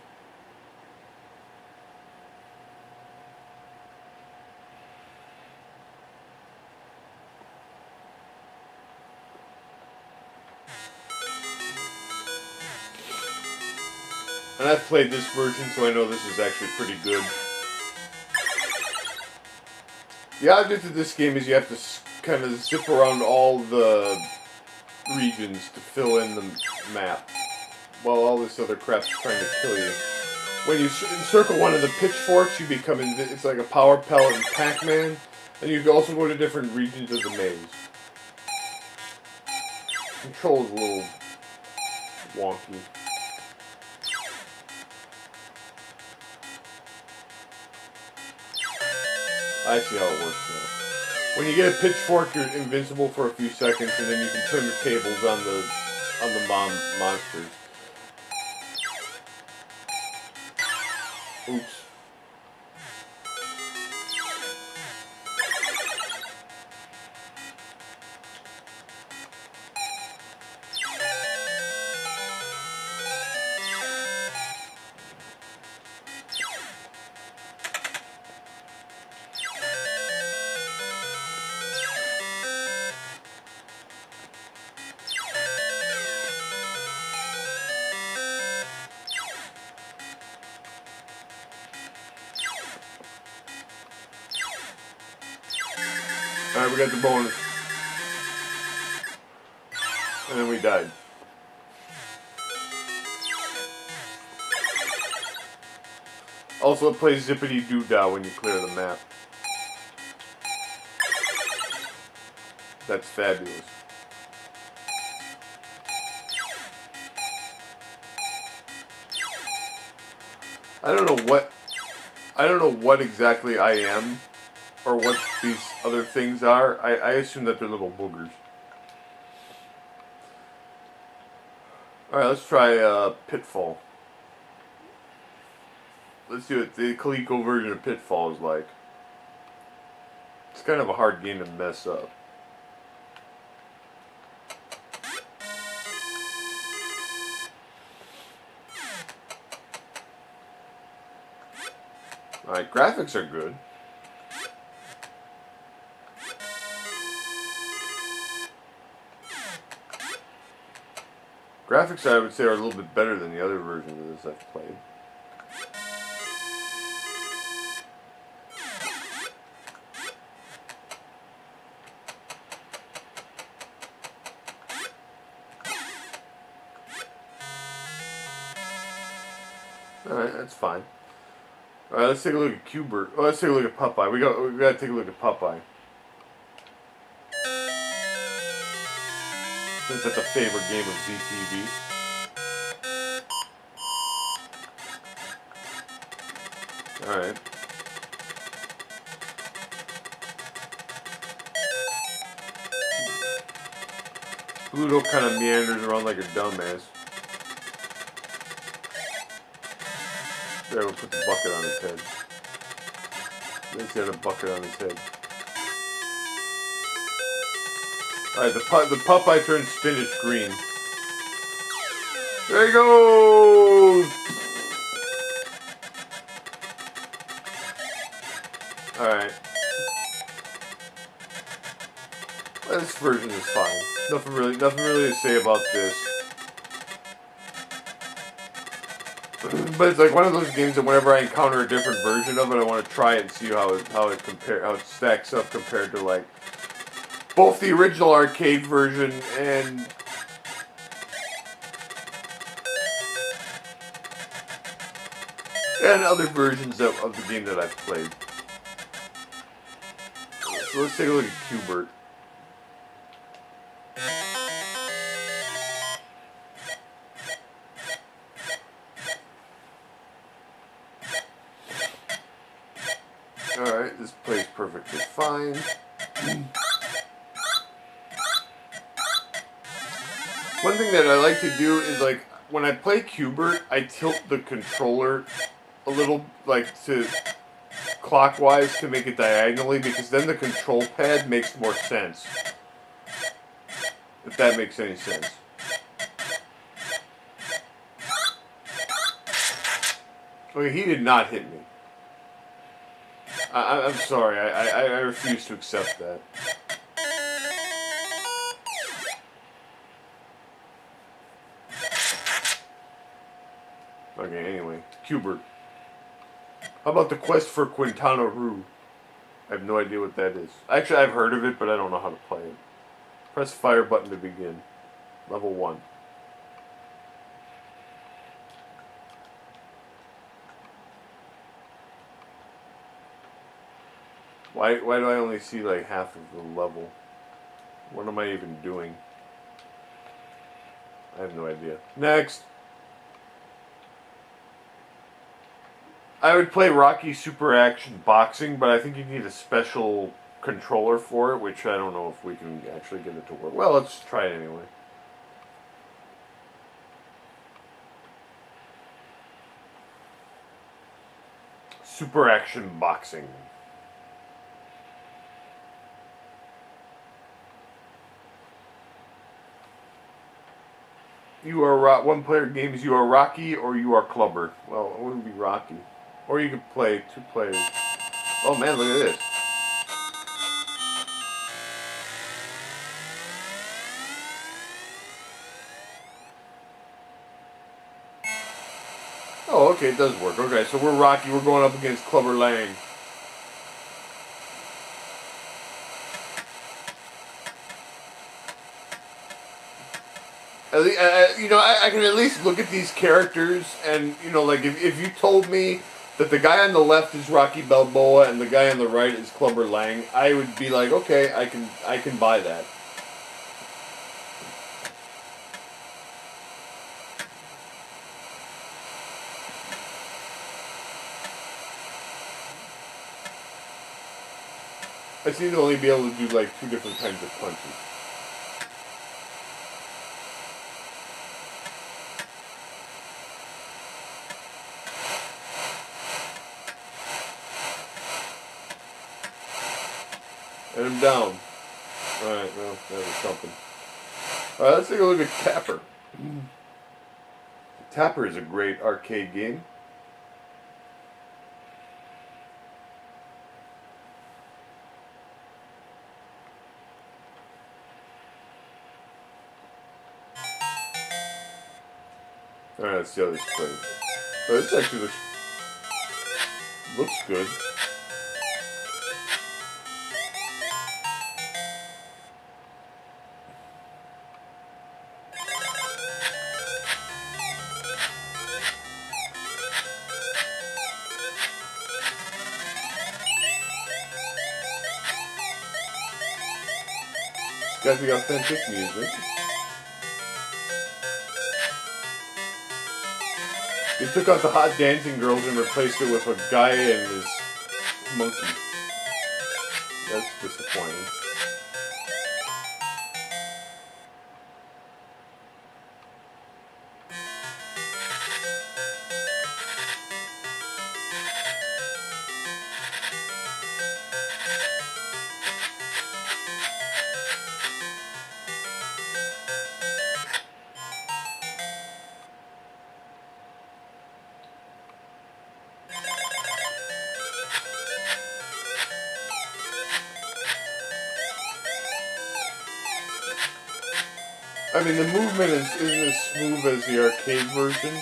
And I've played this version, so I know this is actually pretty good. The object of this game is you have to kind of zip around all the regions to fill in the map, while all this other crap's trying to kill you. When you encircle one of the pitchforks, you become, it's like a power pellet in Pac-Man, and you can also go to different regions of the maze. Control is a little wonky. I see how it works now. When you get a pitchfork, you're invincible for a few seconds, and then you can turn the tables on the monsters. Oops. Alright, we got the bonus. And then we died. Also, it plays zippity-doo-dah when you clear the map. That's fabulous. I don't know what exactly I am, or what these other things are. I assume that they're little boogers. Alright, let's try Pitfall. Let's do it. The Colecovision of Pitfall is like. It's kind of a hard game to mess up. Alright, graphics are good. Graphics, I would say, are a little bit better than the other versions of this I've played. Alright, that's fine. Alright, let's take a look at Qbert. Oh, let's take a look at Popeye. We gotta take a look at Popeye. Since that's a favorite game of ZTV. Alright. Pluto kind of meanders around like a dumbass. There, we'll put the bucket on his head. Let's get a bucket on his head. Alright, the Popeye turns spinach green. There he goes! Alright. Well, this version is fine. Nothing really to say about this. But it's like one of those games that whenever I encounter a different version of it, I want to try it and see how it stacks up compared to like both the original arcade version and other versions of the game that I've played. So let's take a look at Qbert. Alright, this plays perfectly fine. One thing that I like to do is, like, when I play Qbert, I tilt the controller a little, like, to clockwise to make it diagonally, because then the control pad makes more sense. If that makes any sense. Okay, he did not hit me. I'm sorry, I refuse to accept that. Okay, anyway, Qbert. How about the quest for Quintana Roo? I have no idea what that is. Actually, I've heard of it, but I don't know how to play it. Press fire button to begin. Level 1. Why do I only see like half of the level? What am I even doing? I have no idea. Next! I would play Rocky Super Action Boxing, but I think you need a special controller for it, which I don't know if we can actually get it to work. Well, let's try it anyway. Super Action Boxing. You are one-player games. You are Rocky or you are Clubber. Well, it wouldn't be Rocky. Or you could play 2 players. Oh man, look at this. Oh, okay, it does work. Okay, so we're Rocky. We're going up against Clubber Lang. You know, I can at least look at these characters, and you know, like if you told me that the guy on the left is Rocky Balboa and the guy on the right is Clubber Lang, I would be like, okay, I can buy that. I seem to only be able to do like 2 different kinds of punches. And I'm down. Alright, well, that was something. Alright, let's take a look at Tapper. Tapper is a great arcade game. Alright, let's see how this plays. Oh, this actually looks good. It's got the authentic music. They took out the hot dancing girls and replaced it with a guy and his monkey. That's disappointing. I mean, the movement isn't as smooth as the arcade version.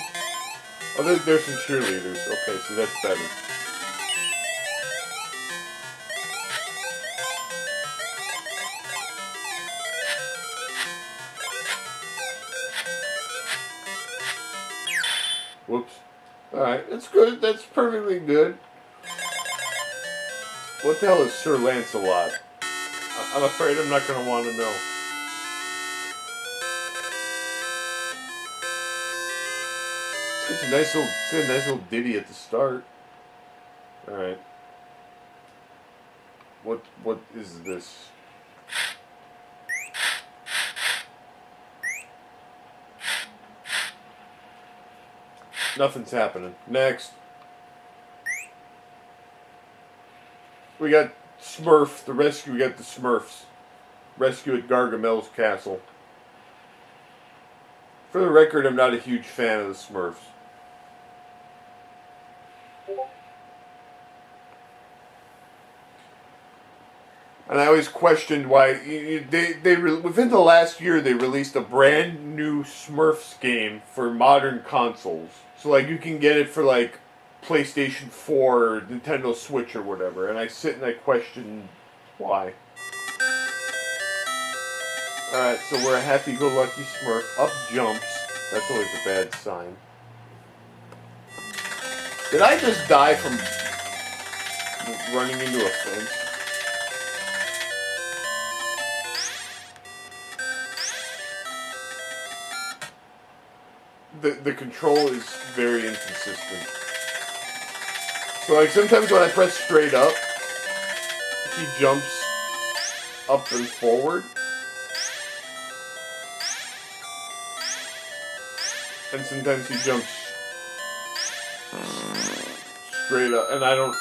Oh, there's some cheerleaders. Okay, so that's better. Whoops. Alright, that's good. That's perfectly good. What the hell is Sir Lancelot? I'm afraid I'm not going to want to know. It's a nice little ditty at the start. Alright. What is this? Nothing's happening. Next. We got Smurf, the rescue. We got the Smurfs. Rescue at Gargamel's castle. For the record, I'm not a huge fan of the Smurfs. And I always questioned why within the last year they released a brand new Smurfs game for modern consoles. So like you can get it for like PlayStation 4 or Nintendo Switch or whatever. And I sit and I question why. Alright, so we're a happy-go-lucky Smurf. Up jumps. That's always a bad sign. Did I just die from running into a fence? The control is very inconsistent. So like sometimes when I press straight up, he jumps up and forward. And sometimes he jumps straight up, and I don't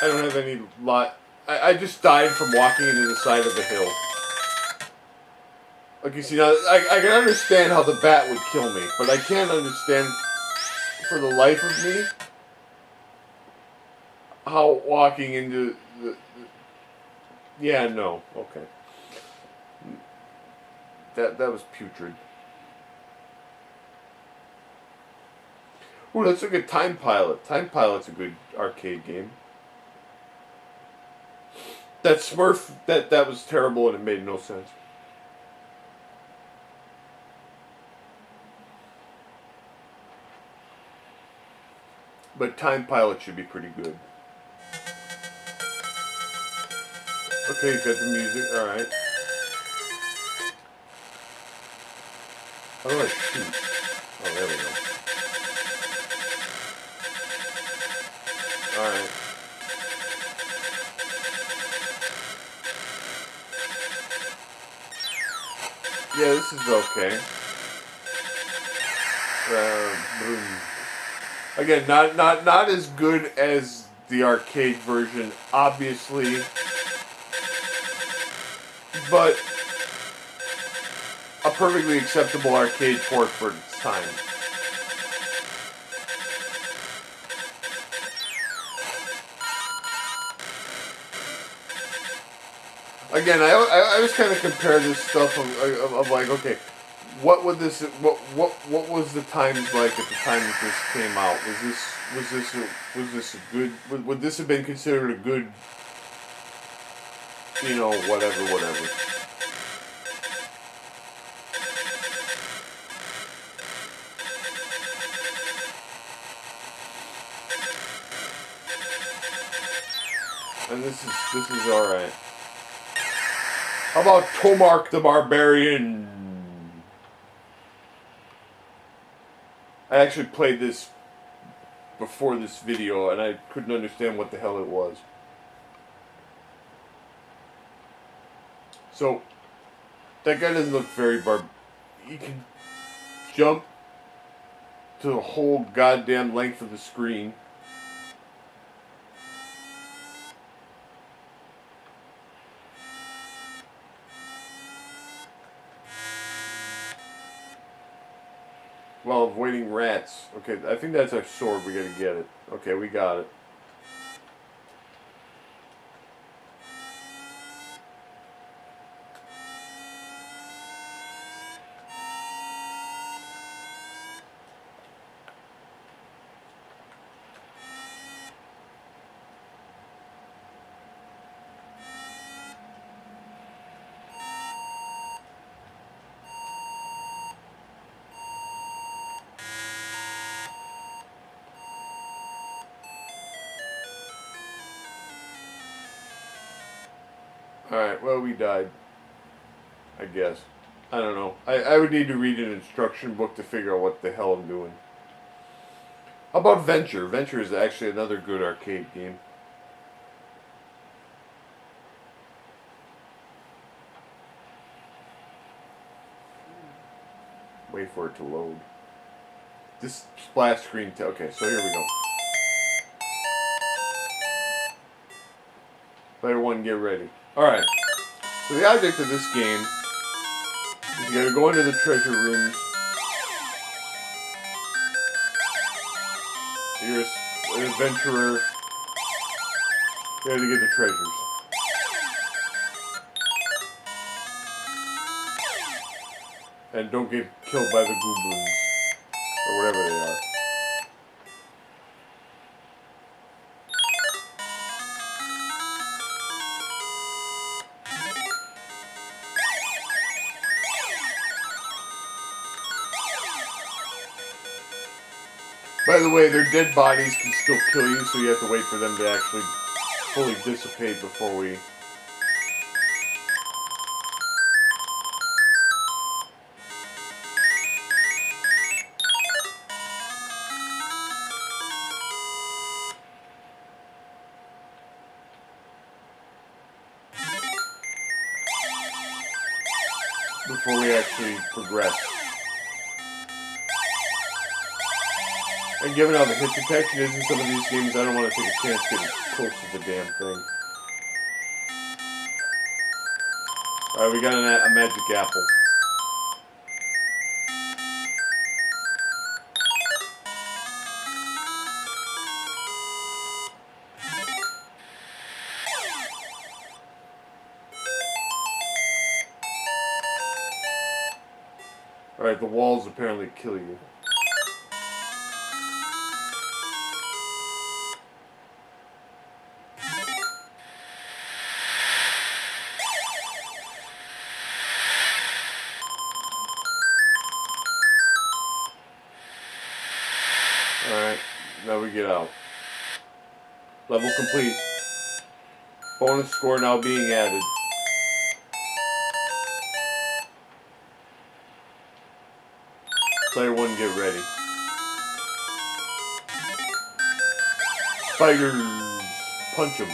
have any lot. I just died from walking into the side of the hill. Like you see now, I can understand how the bat would kill me, but I can't understand for the life of me how walking into the yeah, no, okay. That was putrid. Ooh, let's look at Time Pilot. Time Pilot's a good arcade game. That Smurf, that was terrible and it made no sense. But Time Pilot should be pretty good. Okay, you got the music. Alright. How do I shoot? Oh, there we go. Alright. Yeah, this is okay. Again, not as good as the arcade version, obviously, but a perfectly acceptable arcade port for its time. Again, I always kind of compare this stuff of like, okay, what would this what was the times like at the time that this came out? Was this a good? Would this have been considered a good? You know, whatever. And this is all right. How about Tomark the Barbarian? I actually played this before this video, and I couldn't understand what the hell it was. So, that guy doesn't look very He can jump to the whole goddamn length of the screen. While avoiding rats. Okay, I think that's our sword. We gotta get it. Okay, we got it. Alright, well, we died. I guess. I don't know. I would need to read an instruction book to figure out what the hell I'm doing. How about Venture? Venture is actually another good arcade game. Wait for it to load. This splash screen. Okay, so here we go. Player 1, get ready. Alright. So the object of this game is you gotta go into the treasure rooms. You're an adventurer. You gotta get the treasures. And don't get killed by the goblins. Or whatever they are. By the way, their dead bodies can still kill you, so you have to wait for them to actually fully dissipate before we... before we actually progress. And given how the hit detection is in some of these games, I don't want to take a chance getting close to the damn thing. Alright, we got a magic apple. Alright, the walls apparently kill you. Alright, Now we get out. Level complete. Bonus score now being added. Player 1, get ready. Spiders! Punch them.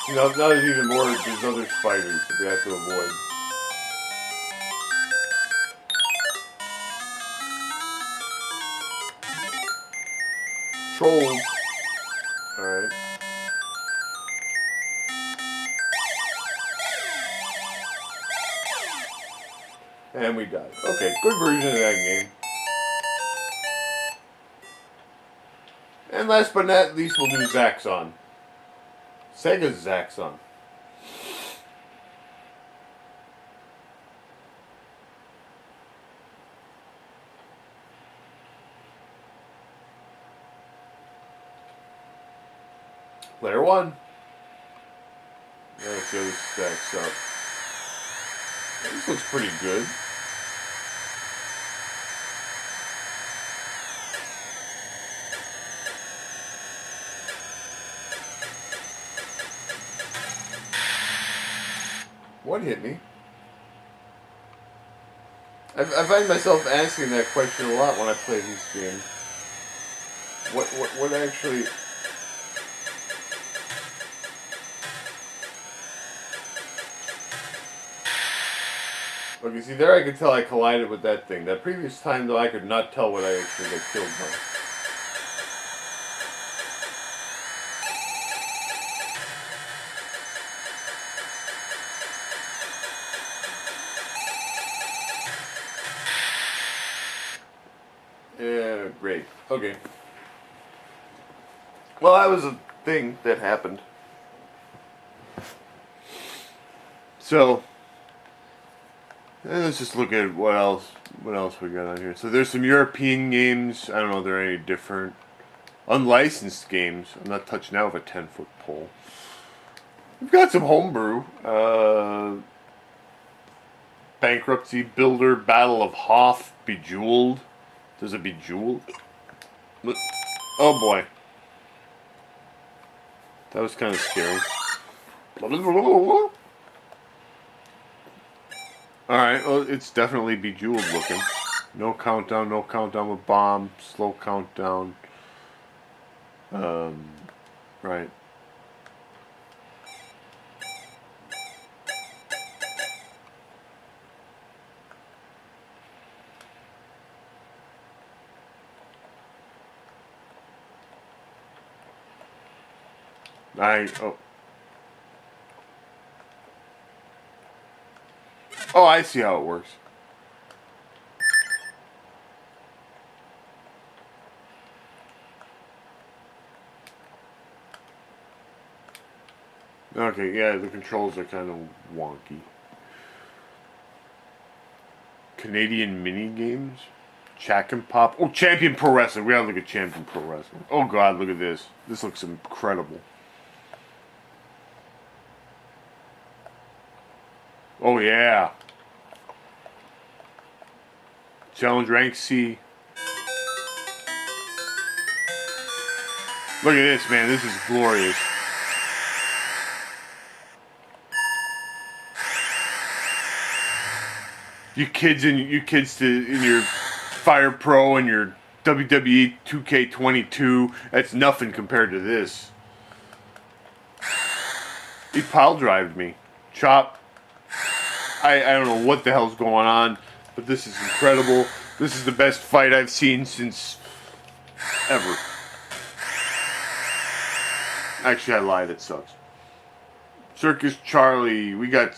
Now there's even more, there's other spiders that we have to avoid. Trolls. Alright. And we died. Okay, good version of that game. And last but not least, we'll do Zaxxon. Sega's Zaxxon. Player 1. Let's go stacks up. This looks pretty good. What hit me? I find myself asking that question a lot when I play these games. What actually... Okay, see there I could tell I collided with that thing. That previous time though I could not tell what I actually got killed by. Yeah, great. Okay. Well, that was a thing that happened. So, let's just look at what else we got on here. So there's some European games. I don't know if they're any different. Unlicensed games. I'm not touching that with a 10-foot pole. We've got some homebrew. Bankruptcy Builder, Battle of Hoth, Bejeweled. Does it Bejeweled? Oh boy. That was kind of scary. Alright, well, it's definitely Bejeweled looking. No countdown with bomb, slow countdown. Right. Oh, I see how it works. Okay, yeah, the controls are kind of wonky. Canadian mini games? Chack and Pop. Oh, Champion Pro Wrestling. We gotta look at Champion Pro Wrestling. Oh god, look at this. This looks incredible. Oh yeah. Challenge rank C. Look at this, man. This is glorious. You kids in your Fire Pro and your WWE 2K22, that's nothing compared to this. He pile drived me. Chop. I don't know what the hell's going on, but this is incredible. This is the best fight I've seen since ever. Actually, I lied. It sucks. Circus Charlie. We got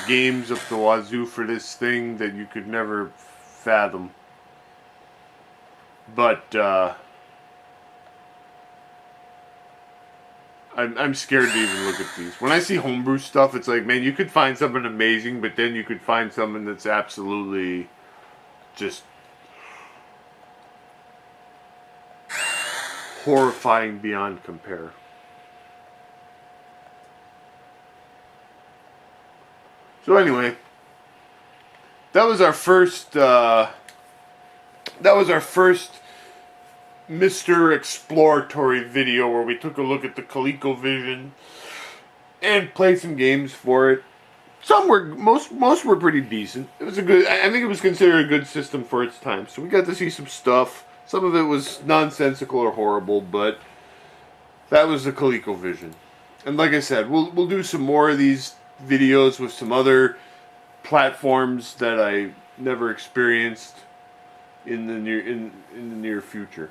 games up the wazoo for this thing that you could never fathom. But I'm scared to even look at these. When I see homebrew stuff, it's like, man, you could find something amazing, but then you could find something that's absolutely just horrifying beyond compare. So anyway, that was our first MISTer exploratory video where we took a look at the Colecovision and played some games for it. Some were, most were pretty decent. It was a good, I think it was considered a good system for its time. So we got to see some stuff. Some of it was nonsensical or horrible, but that was the Colecovision. And like I said, we'll do some more of these videos with some other platforms that I never experienced in the near future.